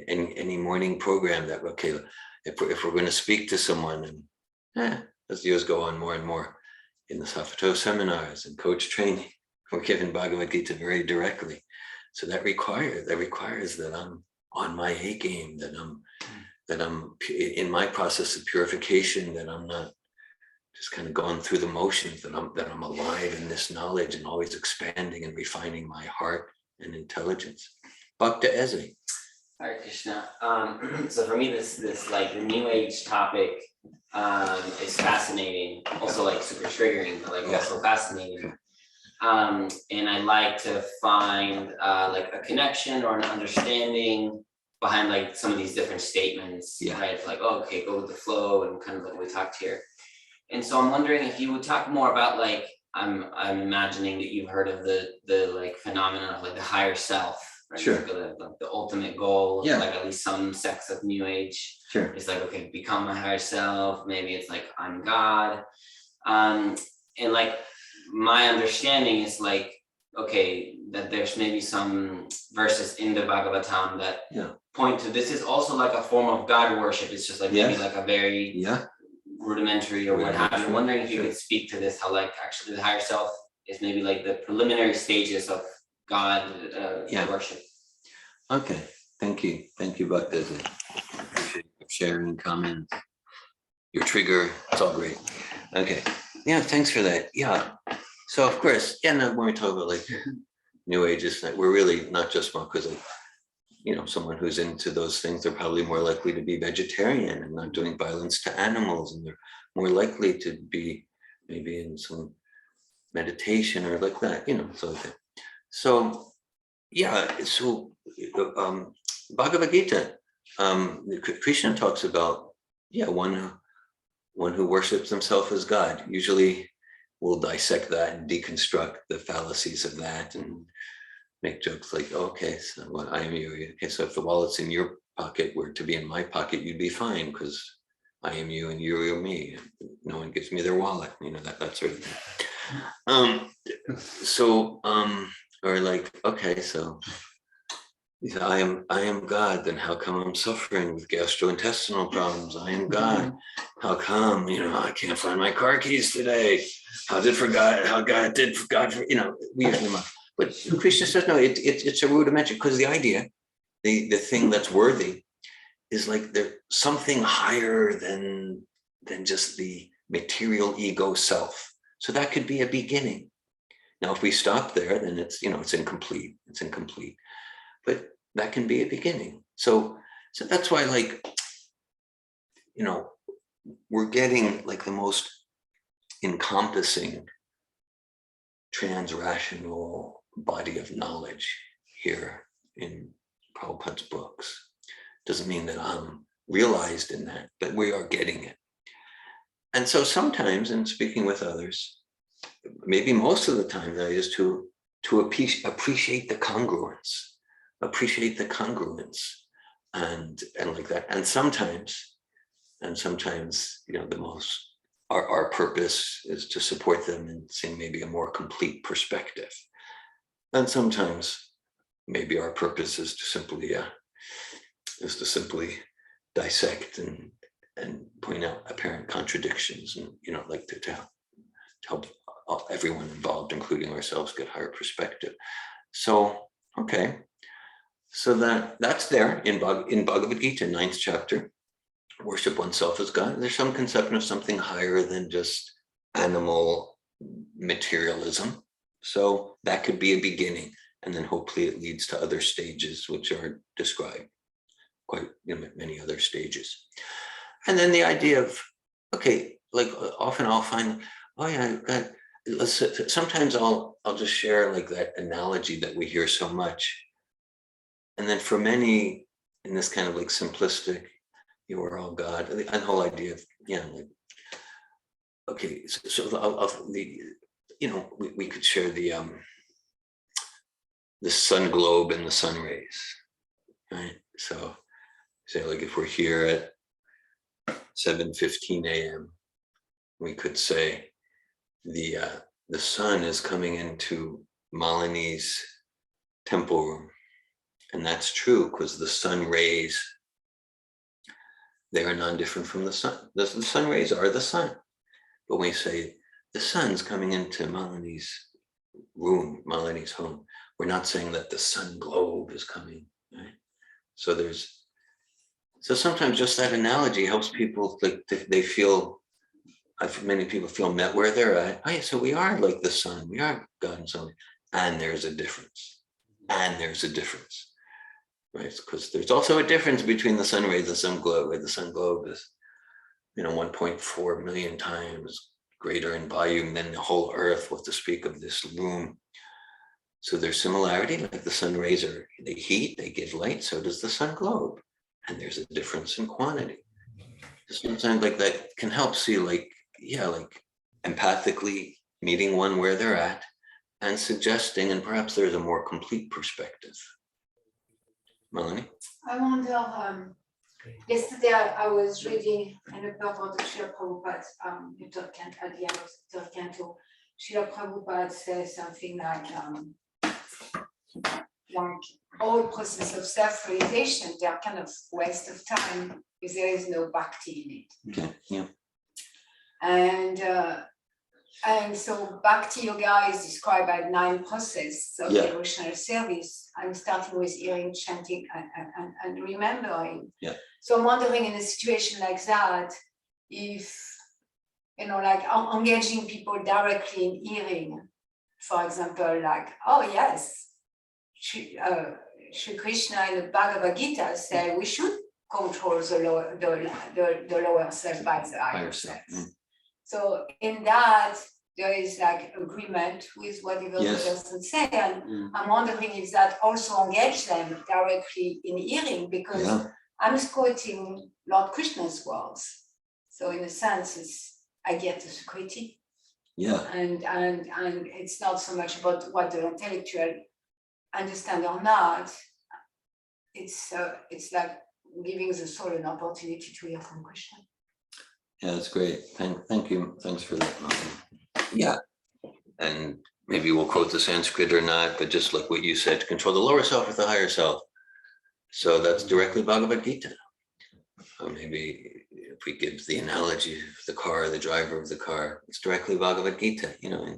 Any morning program that, okay, if we're going to speak to someone, and as years go on more and more in the Safato seminars and coach training, we're given Bhagavad Gita very directly. So that requires that I'm on my A game, that I'm in my process of purification, that I'm not just kind of going through the motions, that I'm alive in this knowledge and always expanding and refining my heart and intelligence. Bhakti Eze. Hare Krishna. So for me, this like the New Age topic is fascinating, also like super triggering, but like also fascinating. And I like to find like a connection or an understanding behind like some of these different statements, right? Like, oh, okay, go with the flow, and kind of like we talked here. And so I'm wondering if you would talk more about like, I'm imagining that you've heard of the like phenomenon of like the higher self, right? Sure. Like the ultimate goal, Yeah. like at least some sects of New Age. Sure. It's like, okay, become my higher self. Maybe it's like, I'm God. And like, my understanding is like, okay, that there's maybe some verses in the Bhagavatam that point to this is also like a form of God worship. It's just like maybe like a very rudimentary or what have you. I'm wondering if you could speak to this, how like actually the higher self is maybe like the preliminary stages of God worship. Okay, thank you, Bhakti. Appreciate your sharing comments. Your trigger, it's all great. Okay, thanks for that. So of course, when we talk about like New Ages, we're really not just more because like, someone who's into those things, they're probably more likely to be vegetarian and not doing violence to animals, and they're more likely to be maybe in some meditation or like that, so Bhagavad Gita, Krishna talks about one who worships himself as God. Usually we'll dissect that and deconstruct the fallacies of that and make jokes like, okay, so what I am you. Okay, so if the wallet's in your pocket were to be in my pocket, you'd be fine because I am you and you are me. No one gives me their wallet, that sort of thing. Or like, okay, so if I am God, then how come I'm suffering with gastrointestinal problems? I am God. How come, I can't find my car keys today? How God did for God, we usually must. But Krishna says, no, it's a rudimentary, because the idea, the thing that's worthy is like there's something higher than just the material ego self. So that could be a beginning. Now, if we stop there, then it's, it's incomplete. It's incomplete. But that can be a beginning. So that's why, like, we're getting like the most encompassing transrational body of knowledge here in Prabhupada's books. Doesn't mean that I'm realized in that, but we are getting it. And so sometimes in speaking with others, maybe most of the time, that is to appreciate the congruence. Appreciate the congruence and like that. And sometimes, the most, our purpose is to support them in seeing maybe a more complete perspective. And sometimes maybe our purpose is to simply dissect and point out apparent contradictions, and like to help everyone involved, including ourselves, get higher perspective. So okay, so that's there in Bhagavad Gita, 9th chapter. Worship oneself as God. There's some conception of something higher than just animal materialism. So that could be a beginning, and then hopefully it leads to other stages, which are described quite many other stages. And then the idea of, okay, like often I'll find, oh yeah, sometimes I'll just share like that analogy that we hear so much. And then for many in this kind of like simplistic, you are all God, and the whole idea of, like, okay, we could share the sun globe and the sun rays, right? So say like if we're here at 7:15 a.m., we could say the sun is coming into Malini's temple room. And that's true because the sun rays, they are non-different from the sun. The sun rays are the sun. But when we say the sun's coming into Malini's room, Malini's home, we're not saying that the sun globe is coming, right? So sometimes just that analogy helps people, like they feel, many people feel met where they're at. Oh yeah, so we are like the sun, we are God and so on. And there's a difference. And there's a difference. Right, because there's also a difference between the sun rays and the sun globe, where the sun globe is, 1.4 million times greater in volume than the whole Earth, what to speak of this room. So there's similarity, like the sun rays they heat, they give light, so does the sun globe. And there's a difference in quantity. Sometimes like that can help see like empathically meeting one where they're at and suggesting, and perhaps there's a more complete perspective. Melanie? I wonder, yesterday I was reading in a purport of Srila Prabhupada's at the end of the Canto. Srila Prabhupada says something like all process of self-realization, they are kind of waste of time if there is no bhakti in it. Okay, yeah. And so Bhakti Yoga is described by 9 processes of devotional service. I'm starting with hearing, chanting, and remembering. Yeah. So I'm wondering, in a situation like that, if, like engaging people directly in hearing, for example, like, oh yes, Sri Krishna in the Bhagavad Gita say we should control the lower self by the higher self. So in that, there is like agreement with whatever the person say. And I'm wondering if that also engage them directly in hearing, because I'm quoting Lord Krishna's words. So in a sense, I get the security. Yeah. And it's not so much about what the intellectual understand or not. It's like giving the soul an opportunity to hear from Krishna. Yeah, that's great. Thank you. Thanks for that. Yeah. And maybe we'll quote the Sanskrit or not, but just like what you said, to control the lower self with the higher self. So that's directly Bhagavad Gita. Or maybe if we give the analogy of the car, the driver of the car, it's directly Bhagavad Gita, in our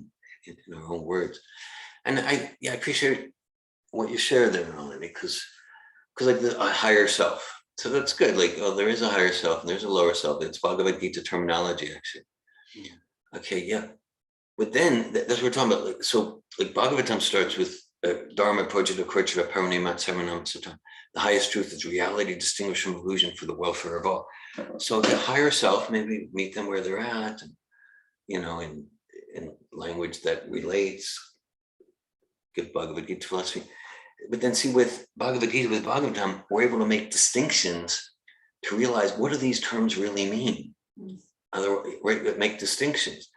own words. And I appreciate what you shared there, Melanie, because like the higher self. So that's good. Like, oh, there is a higher self and there's a lower self. It's Bhagavad Gita terminology, actually. Yeah. Okay, yeah. But then that's what we're talking about. Like, so like Bhagavatam starts with Dharma Projita Korchita Paranimat Saranam Satam. The highest truth is reality distinguished from illusion for the welfare of all. So the higher self, maybe meet them where they're at, and, in language that relates, give Bhagavad Gita philosophy. But then see, with Bhagavad Gita, with Bhagavatam, we're able to make distinctions to realize, what do these terms really mean? Otherwise, make distinctions.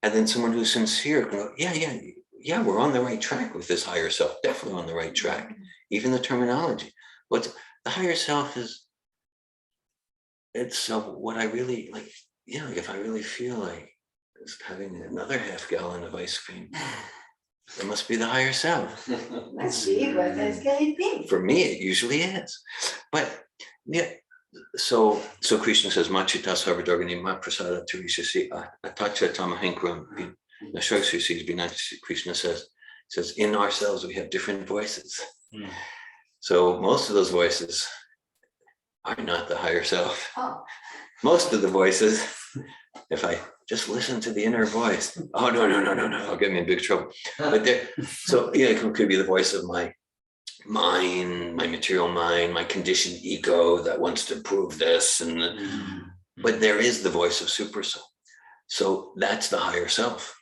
And then someone who's sincere can go, yeah, we're on the right track with this higher self, definitely on the right track. Even the terminology. The higher self is, it's so what I really like, if I really feel like just having another half gallon of ice cream, it must be the higher self. Must be, what else can it be? For me, it usually is. But yeah, so Krishna says, Machita Sarvadorgani Maprasada Terishasi Atacha Tamahinkram Nashosisi. Krishna says, in ourselves we have different voices. So most of those voices are not the higher self. Oh. Most of the voices, if I just listen to the inner voice, no, I'll get me in big trouble. But it could be the voice of my mind, my material mind, my conditioned ego that wants to prove this, but there is the voice of super soul. So that's the higher self.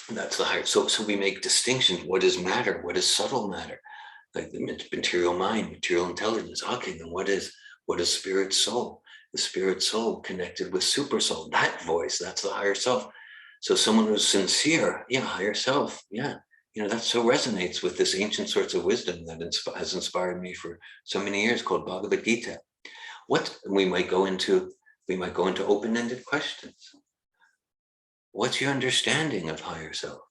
That's the higher. So we make distinctions. What is matter? What is subtle matter? Like the material mind, material intelligence. Okay, then what is spirit soul? The spirit soul connected with super soul. That voice, that's the higher self. So someone who's sincere, higher self, that so resonates with this ancient source of wisdom that has inspired me for so many years, called Bhagavad Gita. We might go into open-ended questions. What's your understanding of higher self?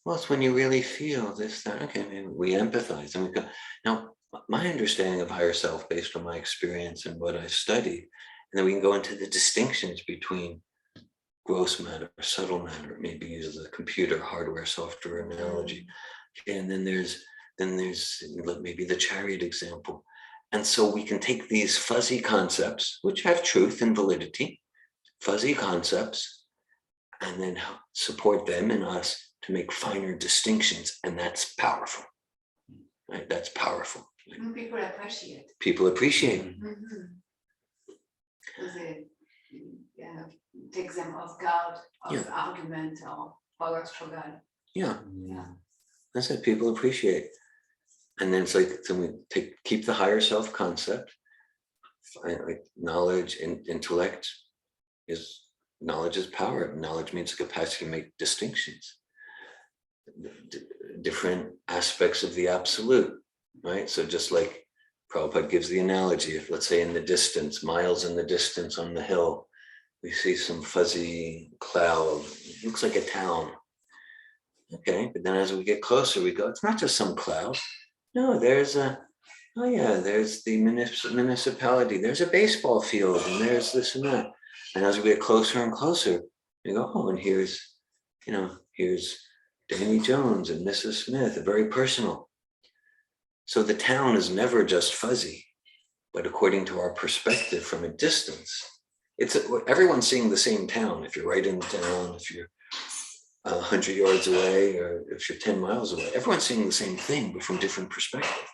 Well, it's when you really feel this, that. Okay, maybe we empathize and we go. Now, my understanding of higher self, based on my experience and what I studied, and then we can go into the distinctions between gross matter, subtle matter, maybe use the computer, hardware, software analogy. And then there's maybe the chariot example. And so we can take these fuzzy concepts, which have truth and validity, fuzzy concepts, and then support them in us to make finer distinctions. And that's powerful, right? That's powerful. People appreciate. People appreciate. Takes them off guard of argument or power struggle. Yeah. That's it. People appreciate. And then it's like, so we keep the higher self concept. Like knowledge and intellect knowledge is power. Knowledge means the capacity to make distinctions. Different aspects of the absolute, right? So just like Prabhupada gives the analogy, if let's say in the distance, miles in the distance on the hill, we see some fuzzy cloud, it looks like a town. Okay, but then as we get closer, we go, it's not just some cloud. No, there's the municipality, there's a baseball field, and there's this and that. And as we get closer and closer, we go, oh, and here's Danny Jones and Mrs. Smith, very personal. So the town is never just fuzzy, but according to our perspective from a distance, everyone's seeing the same town. If you're right in the town, if you're 100 yards away, or if you're 10 miles away, everyone's seeing the same thing, but from different perspective.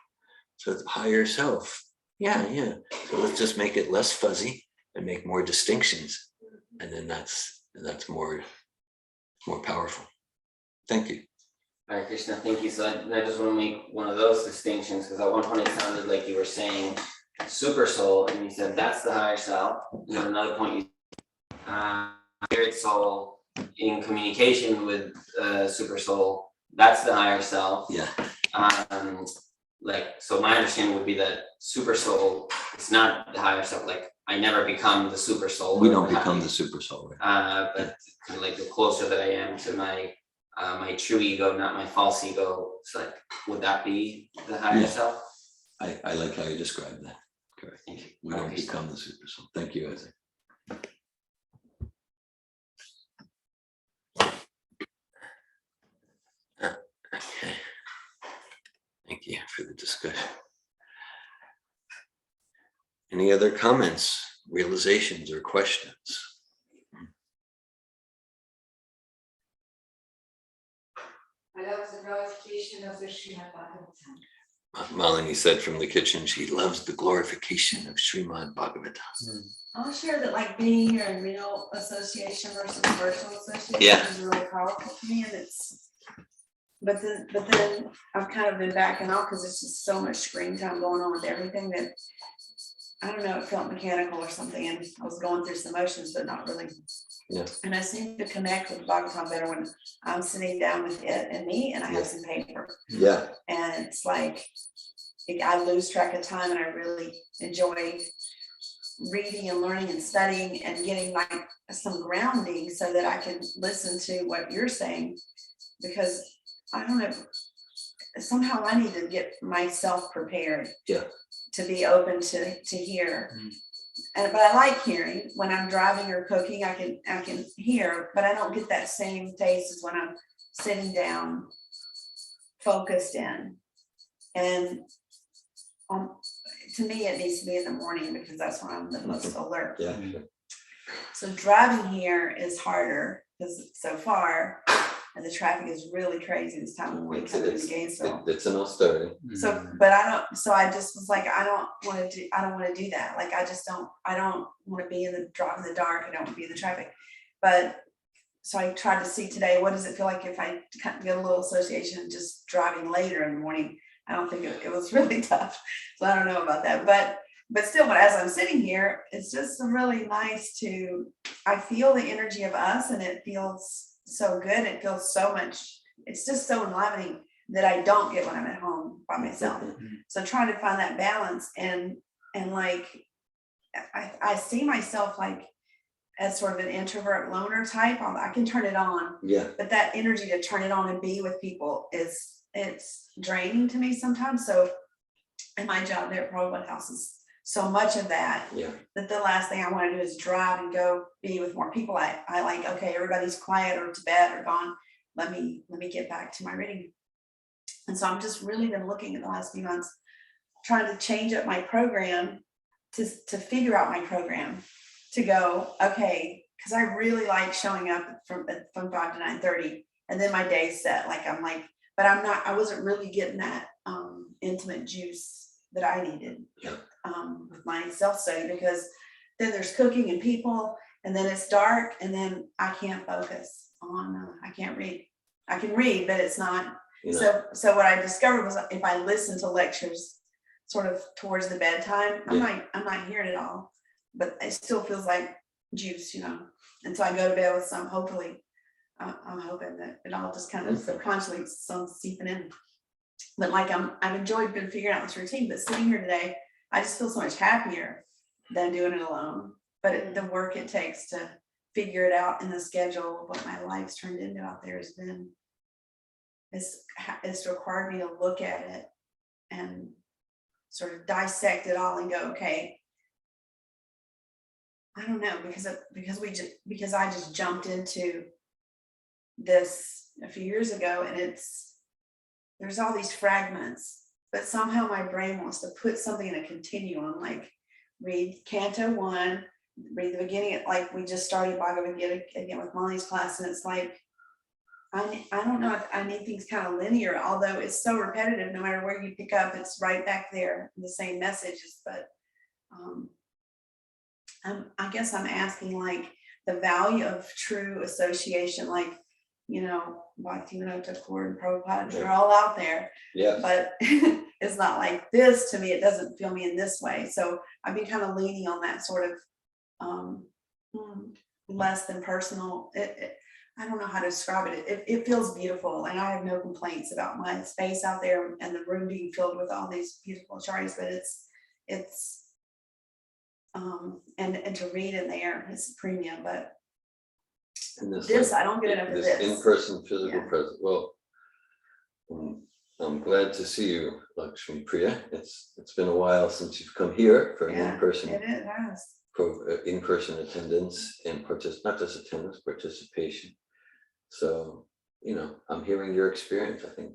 So the higher self, So let's just make it less fuzzy and make more distinctions, and then that's more powerful. Thank you. Hare Krishna, thank you. So I just want to make one of those distinctions, because at one point it sounded like you were saying super soul, and you said that's the higher self. And at another point, you spirit soul in communication with super soul, that's the higher self. Yeah. So my understanding would be that super soul is not the higher self. Like I never become the super soul. We don't become the super soul, right? But kind of like the closer that I am to my true ego, not my false ego. It's like, would that be the higher self? I like how you described that. Correct. Thank you. We don't become the super soul. Thank you, Isaac. Okay. Thank you for the discussion. Any other comments, realizations, or questions? I love the glorification of the Srimad-Bhagavatam. Malini said from the kitchen, she loves the glorification of Srimad-Bhagavatam. I'll share that, like being here in real association versus virtual association is really powerful to me, and but then I've kind of been backing off because there's just so much screen time going on with everything that I don't know, it felt mechanical or something, and I was going through some motions, but not really. Yeah. And I seem to connect with Bhagavatam better when I'm sitting down with it and me, and I have some paper. Yeah. And it's like, I lose track of time, and I really enjoy reading and learning and studying and getting like some grounding so that I can listen to what you're saying, because I don't know, somehow I need to get myself prepared to be open to hear. But I like hearing. When I'm driving or cooking, I can hear, but I don't get that same taste as when I'm sitting down, focused in. And to me, it needs to be in the morning because that's when I'm the most alert. Yeah. So driving here is harder because it's so far, and the traffic is really crazy this time of week coming to Gainesville. It's an austerity. So, but I don't. So I just was like, I don't want to do that. Like I don't want to be in the dark. I don't want to be in the traffic. But so I tried to see today, what does it feel like if I get a little association just driving later in the morning? I don't think it was really tough. So I don't know about that. But still, but as I'm sitting here, it's just really nice I feel the energy of us, and it feels so good. It feels so much, it's just so enlivening that I don't get when I'm at home by myself. So trying to find that balance and like, I see myself like as sort of an introvert loner type. I can turn it on, but that energy to turn it on and be with people it's draining to me sometimes. So in my job there at Prabhupada House is so much of that, that the last thing I want to do is drive and go be with more people. I like, okay, everybody's quiet or to bed or gone. Let me get back to my reading. And so I'm just really been looking at the last few months, trying to change up my program to figure out my program to go, okay, because I really like showing up from 5 to 9:30, and then my day's set. Like I'm like, but I wasn't really getting that intimate juice that I needed with my self-study, because then there's cooking and people, and then it's dark, and then I can't focus on, I can't read. I can read, but it's not. So what I discovered was if I listen to lectures sort of towards the bedtime, I'm not hearing it all, but it still feels like juice, And so I go to bed with some, hopefully, I'm hoping that it all just kind of subconsciously seeping in. But like been figuring out this routine, but sitting here today, I just feel so much happier than doing it alone. But the work it takes to figure it out in the schedule of what my life's turned into out there has been, it's required me to look at it and sort of dissect it all and go, okay, I don't know, because I just jumped into this a few years ago, and there's all these fragments, but somehow my brain wants to put something in a continuum, like read Canto 1, read the beginning, like we just started Bhagavad Gita again with Molly's class, and it's like, I don't know, I need things kind of linear, although it's so repetitive, no matter where you pick up, it's right back there, the same messages. But I guess I'm asking like the value of true association, like, Bhakti Yoga and Prabhupada, they're all out there. But it's not like this to me. It doesn't feel me in this way. So I've been kind of leaning on that sort of less than personal. I don't know how to describe it. It feels beautiful, and I have no complaints about my space out there and the room being filled with all these beautiful acharyas. But it's and to read in there is a premium. But this I don't get enough of this in-person physical presence. Well, I'm glad to see you, Lakshmi Priya. It's been a while since you've come here for an in-person. It has. In-person attendance and not just attendance, participation. So, I'm hearing your experience. I think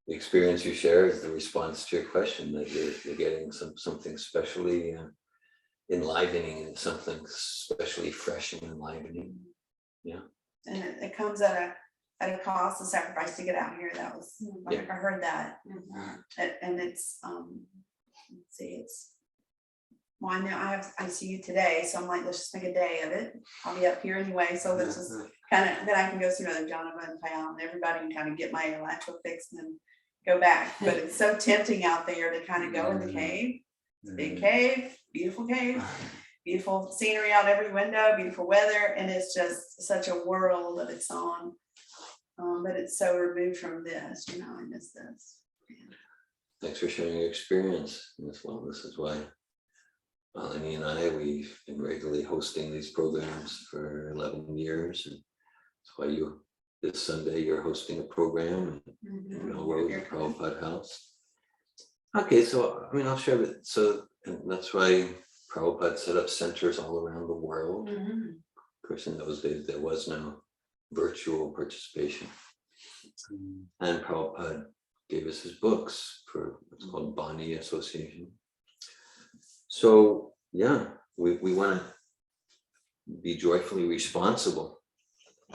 the experience you share is the response to your question, that you're getting something specially enlivening and something especially fresh and enlivening. And it comes at a cost, a sacrifice to get out here. That was I heard that. And it's let's see, it's, well, I know I see you today, so I'm like, let's just make a day of it. I'll be up here anyway, so let's just kind of, then I can go see Brother Jonathan and Payam and everybody, and kind of get my electro fix and then go back. But it's so tempting out there to kind of go in the cave. It's a big cave, beautiful scenery out every window, beautiful weather, and it's just such a world of its own. But it's so removed from this, I miss this. thanks for sharing your experience as well. This is why Malini and I, we've been regularly hosting these programs for 11 years. And that's why this Sunday, you're hosting a program in Melrose, at Prabhupada House. Okay, so I mean, I'll share it. So, and that's why Prabhupada set up centers all around the world. Of course, in those days, there was no virtual participation. And Prabhupada gave us his books for what's called Bani Association. So, yeah, we want to be joyfully responsible,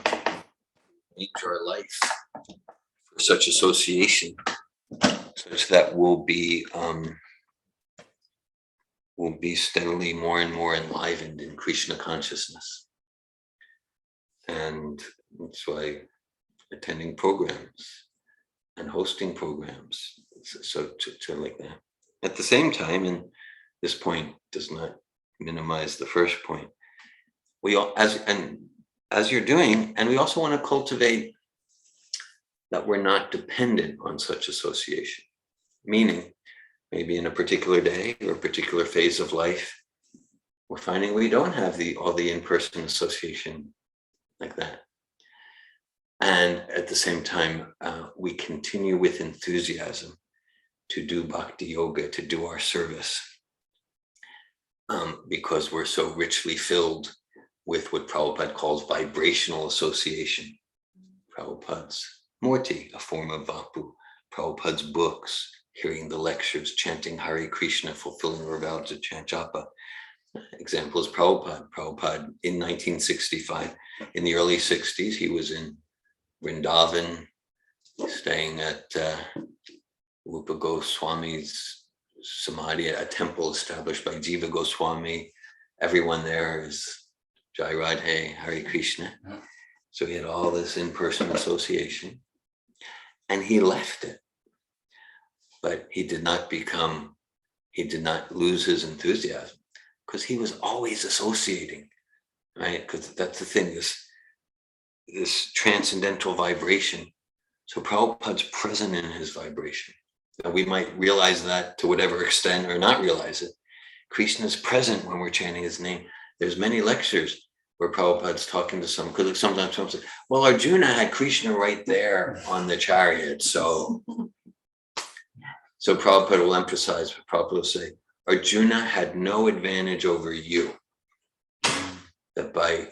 change our life for such association, such that we'll be steadily more and more enlivened in Krishna consciousness. And that's why attending programs and hosting programs, so to like that. At the same time, and this point does not minimize the first point, we all, as you're doing, and we also want to cultivate that we're not dependent on such association. Meaning, maybe in a particular day or a particular phase of life, we're finding we don't have all the in-person association like that. And at the same time, we continue with enthusiasm to do Bhakti Yoga, to do our service, because we're so richly filled with what Prabhupada calls vibrational association. Prabhupada's Murti, a form of Vapu, Prabhupada's books, hearing the lectures, chanting Hare Krishna, fulfilling our vow to chant japa. Example is Prabhupada. Prabhupada in 1965, in the early 60s, he was in Vrindavan, staying at Rupa Goswami's Samadhi, a temple established by Jiva Goswami. Everyone there is Jai Radhe, Hare Krishna. So he had all this in-person association, and he left it. But he did not lose his enthusiasm, because he was always associating, right? Because that's the thing, this transcendental vibration. So Prabhupada's present in his vibration. Now we might realize that to whatever extent or not realize it. Krishna is present when we're chanting his name. There's many lectures where Prabhupada's talking to someone, because sometimes someone says, well, Arjuna had Krishna right there on the chariot. So Prabhupada will emphasize, Prabhupada will say, Arjuna had no advantage over you. That by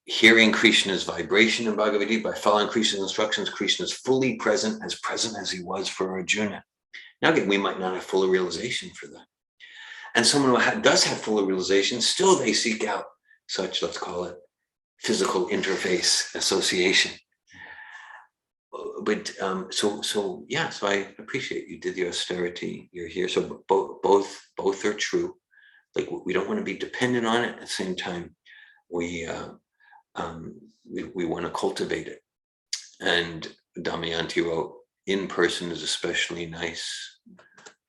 hearing Krishna's vibration in Bhagavad Gita, by following Krishna's instructions, Krishna is fully present as he was for Arjuna. Now again, we might not have full realization for that. And someone who does have full realization, still they seek out such, let's call it, physical interface association. But so I appreciate you did your austerity. You're here, so both are true. Like, we don't want to be dependent on it. At the same time, we want to cultivate it. And Damayanti wrote, in person is especially nice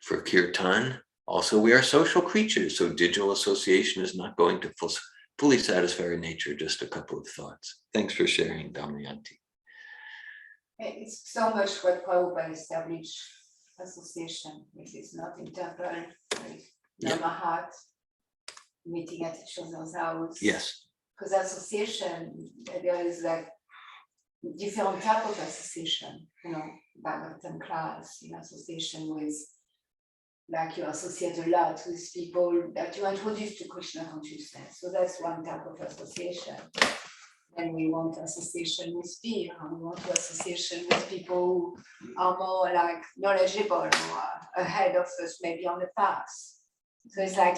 for kirtan. Also, we are social creatures, so digital association is not going to fully satisfy our nature. Just a couple of thoughts. Thanks for sharing, Damayanti. It's so much what Prabhupada established association, which is not in temple, like Namahat, meeting at each other's house. Yes. Because association, there is like different type of association, Bhagavatam class, in association with, like, you associate a lot with people that you introduce to Krishna consciousness. So that's one type of association. And we want association with peers, we want association with people who are more like knowledgeable or ahead of us, maybe on the path. So it's like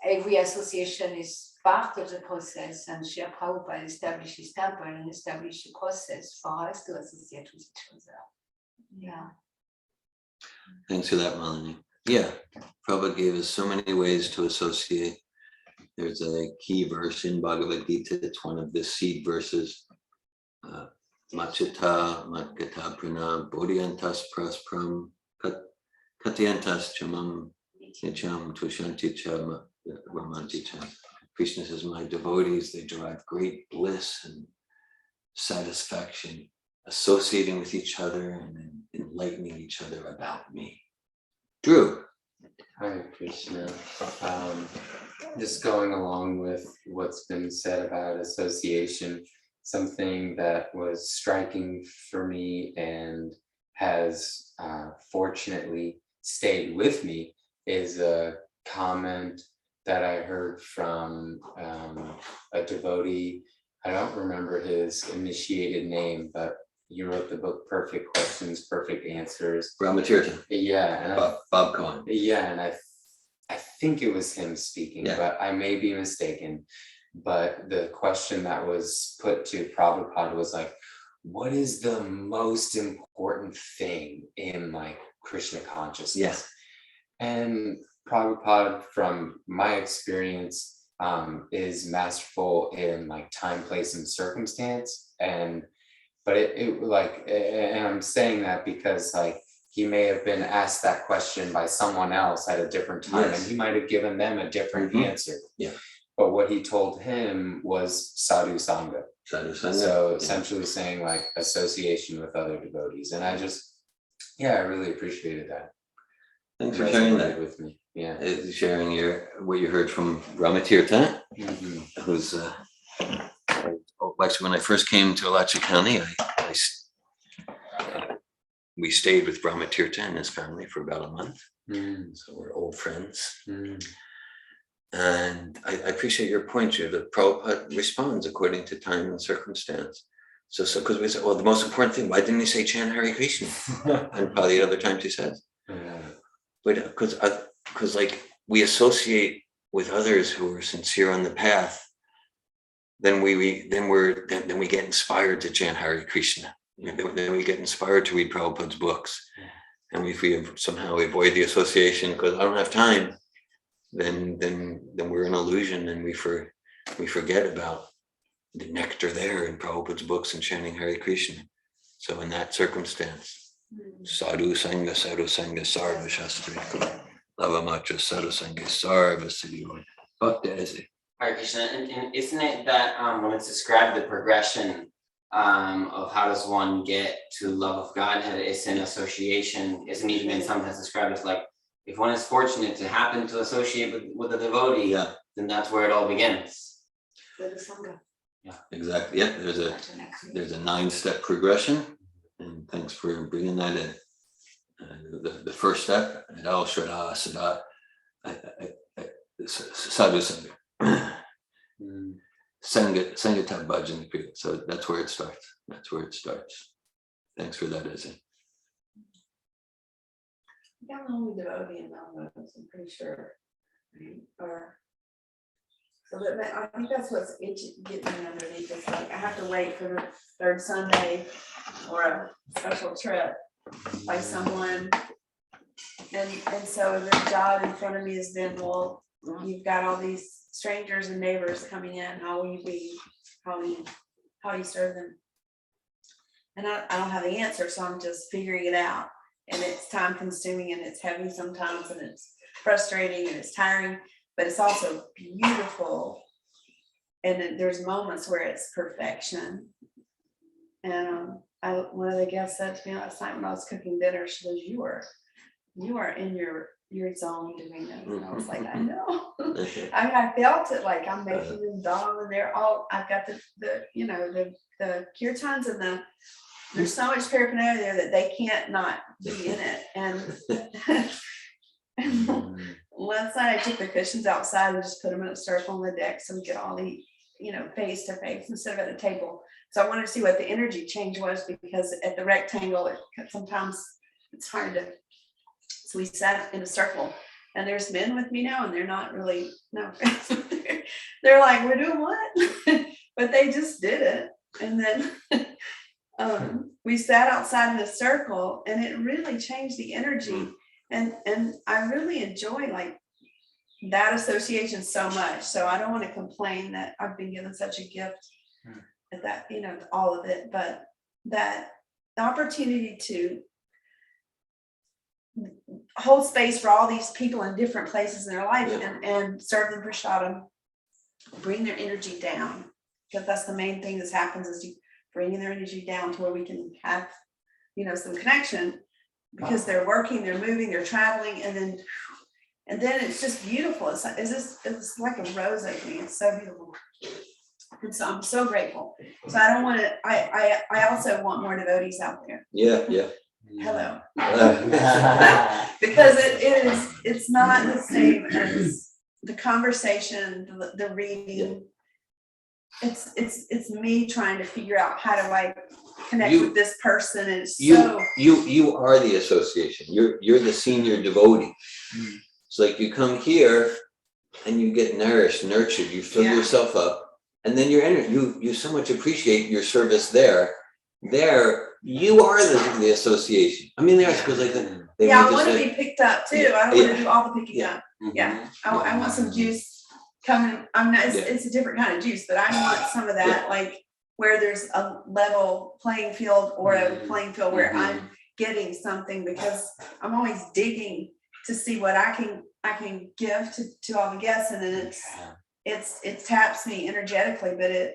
every association is part of the process, and Srila Prabhupada established his temple and established a process for us to associate with each other. Yeah. Thanks for that, Malini. Yeah, Prabhupada gave us so many ways to associate. There's a key verse in Bhagavad Gita. It's one of the seed verses. Machita, Matkata Prana, Bodhyantas Praspram, Katyantas Chamam, Nicham, Tushanti Cham, Ramanti Cham. Krishna says, my devotees, they derive great bliss and satisfaction associating with each other and enlightening each other about me. Drew. Hare Krishna. Just going along with what's been said about association, something that was striking for me and has fortunately stayed with me is a comment that I heard from a devotee. I don't remember his initiated name, but he wrote the book Perfect Questions, Perfect Answers. Brahmatirtha. Yeah, and Bob Cohen. yeah, and I think it was him speaking, Yeah. but I may be mistaken. But the question that was put to Prabhupada was like, what is the most important thing in like Krishna consciousness? Yes. And Prabhupada, from my experience, is masterful in like time, place, and circumstance. But it like, and I'm saying that because like he may have been asked that question by someone else at a different time, Yes. and he might have given them a different Mhm. answer. Yeah. But what he told him was sadhu sangha. Sadhu Sangha. So Yeah. essentially saying like association with other devotees. And I I really appreciated that. Thanks for sharing Resonated that. with me. Yeah. Sharing what you heard from Brahmatirtha, Mhm. who's actually when I first came to Alachua County, we stayed with Brahmatirtha and his family for about a month. Mm, So we're old friends. mm, And I appreciate your point, Jude, that Prabhupada responds according to time and circumstance. So because we said, well, the most important thing, why didn't he say chant Hare Krishna? And probably other times he says. yeah. But because like we associate with others who are sincere on the path, then we get inspired to chant Hare Krishna. Then we get inspired to read Prabhupada's books. And if we somehow avoid the association because I don't have time, then we're in illusion and we forget about the nectar there in Prabhupada's books and chanting Hare Krishna. So in that circumstance, sadhu sangha sarva shastrika lavamatra sadhu sangha sarva siddhi bhakti ese. Hare Krishna, and isn't it that when it's described the progression of how does one get to love of Godhead, it's an association, isn't even sometimes described as like, if one is fortunate to happen to associate with a devotee, Yeah, then that's where it all begins. exactly. Yeah, there's a 9-step progression, and thanks for bringing that in. The first step, Al Shraddha Sada Sadhu Sangha. Mm. Sangata Bhajan Kriya. So that's where it starts. Thanks for that, Izzy. I'm the only devotee in Melrose, I'm pretty sure. Right? So I think that's what's getting me underneath. It's like I have to wait for the third Sunday or a special trip by someone. And so the job in front of me is then, well, you've got all these strangers and neighbors coming in. How do you serve them? And I don't have the answer, so I'm just figuring it out. And it's time consuming and it's heavy sometimes and it's frustrating and it's tiring, but it's also beautiful. And then there's moments where it's perfection. And one of the guests said to me last night when I was cooking dinner, she goes, you are in your zone doing this. And I was like, I know. I felt it, like I'm making them dal and I've got the kirtans and there's so much paraphernalia there that they can't not be in it. And last night I took the cushions outside and just put them in a circle on the deck so we could all eat, face to face instead of at a table. So I wanted to see what the energy change was, because at the rectangle, sometimes it's hard to. So we sat in a circle, and there's men with me now, and they're not really they're like, we're doing what? But they just did it, and then we sat outside in a circle, and it really changed the energy, and I really enjoy like that association so much. So I don't want to complain that I've been given such a gift at that, all of it, but that the opportunity to hold space for all these people in different places in their life and serve them prasadam, bring their energy down, because that's the main thing that happens is you bringing their energy down to where we can have, some connection. because they're working, they're moving, they're traveling, and then it's just beautiful. It's like a rose opening. It's so beautiful. And so I'm so grateful. So I don't want to, I also want more devotees out there. Yeah, yeah. Hello. Because it's not the same as the conversation, the reading. It's me trying to figure out how do I connect with this person. And it's you are the association. You're the senior devotee. It's like you come here and you get nourished, nurtured, you fill yourself up, and then you so much appreciate your service there. There, you are the association. I mean, I suppose like that. I want to be picked up too. I don't want to do all the picking up. Yeah, I want some juice coming. I'm not. It's a different kind of juice, but I want some of that, like where there's a level playing field or a playing field where I'm getting something, because I'm always digging to see what I can give to all the guests, and then it taps me energetically, but it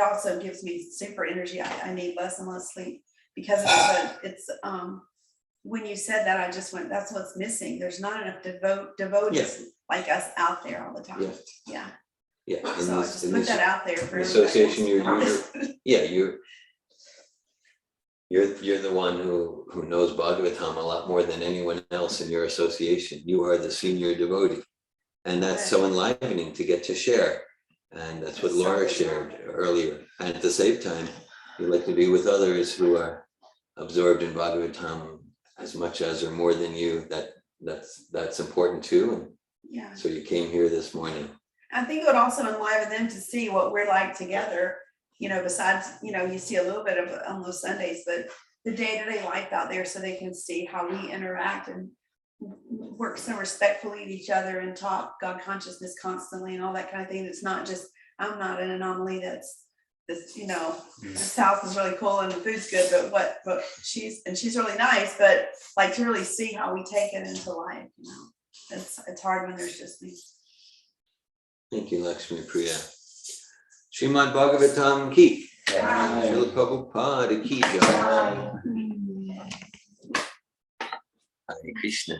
also gives me super energy. I need less and less sleep because of it. But it's when you said that, I just went, that's what's missing. There's not enough devotees like us out there all the time. Yeah. So I just put that out there for association. You're the one who knows Bhagavatam a lot more than anyone else in your association. You are the senior devotee, and that's so enlivening to get to share. And that's what Laura shared earlier. And at the same time, you like to be with others who are absorbed in Bhagavatam as much as or more than you. That's important too. And so you came here this morning. I think it would also enliven them to see what we're like together. Besides, you see a little bit of it on those Sundays, but the day-to-day life out there, so they can see how we interact and work so respectfully with each other and talk God consciousness constantly and all that kind of thing. It's not just, I'm not an anomaly that's this, this house is really cool and the food's good, but she's really nice, but like to really see how we take it into life, it's hard when there's just these. Thank you, Lakshmi Priya. Srimad-Bhagavatam ki. Srila Prabhupada ki jai. Hare Krishna.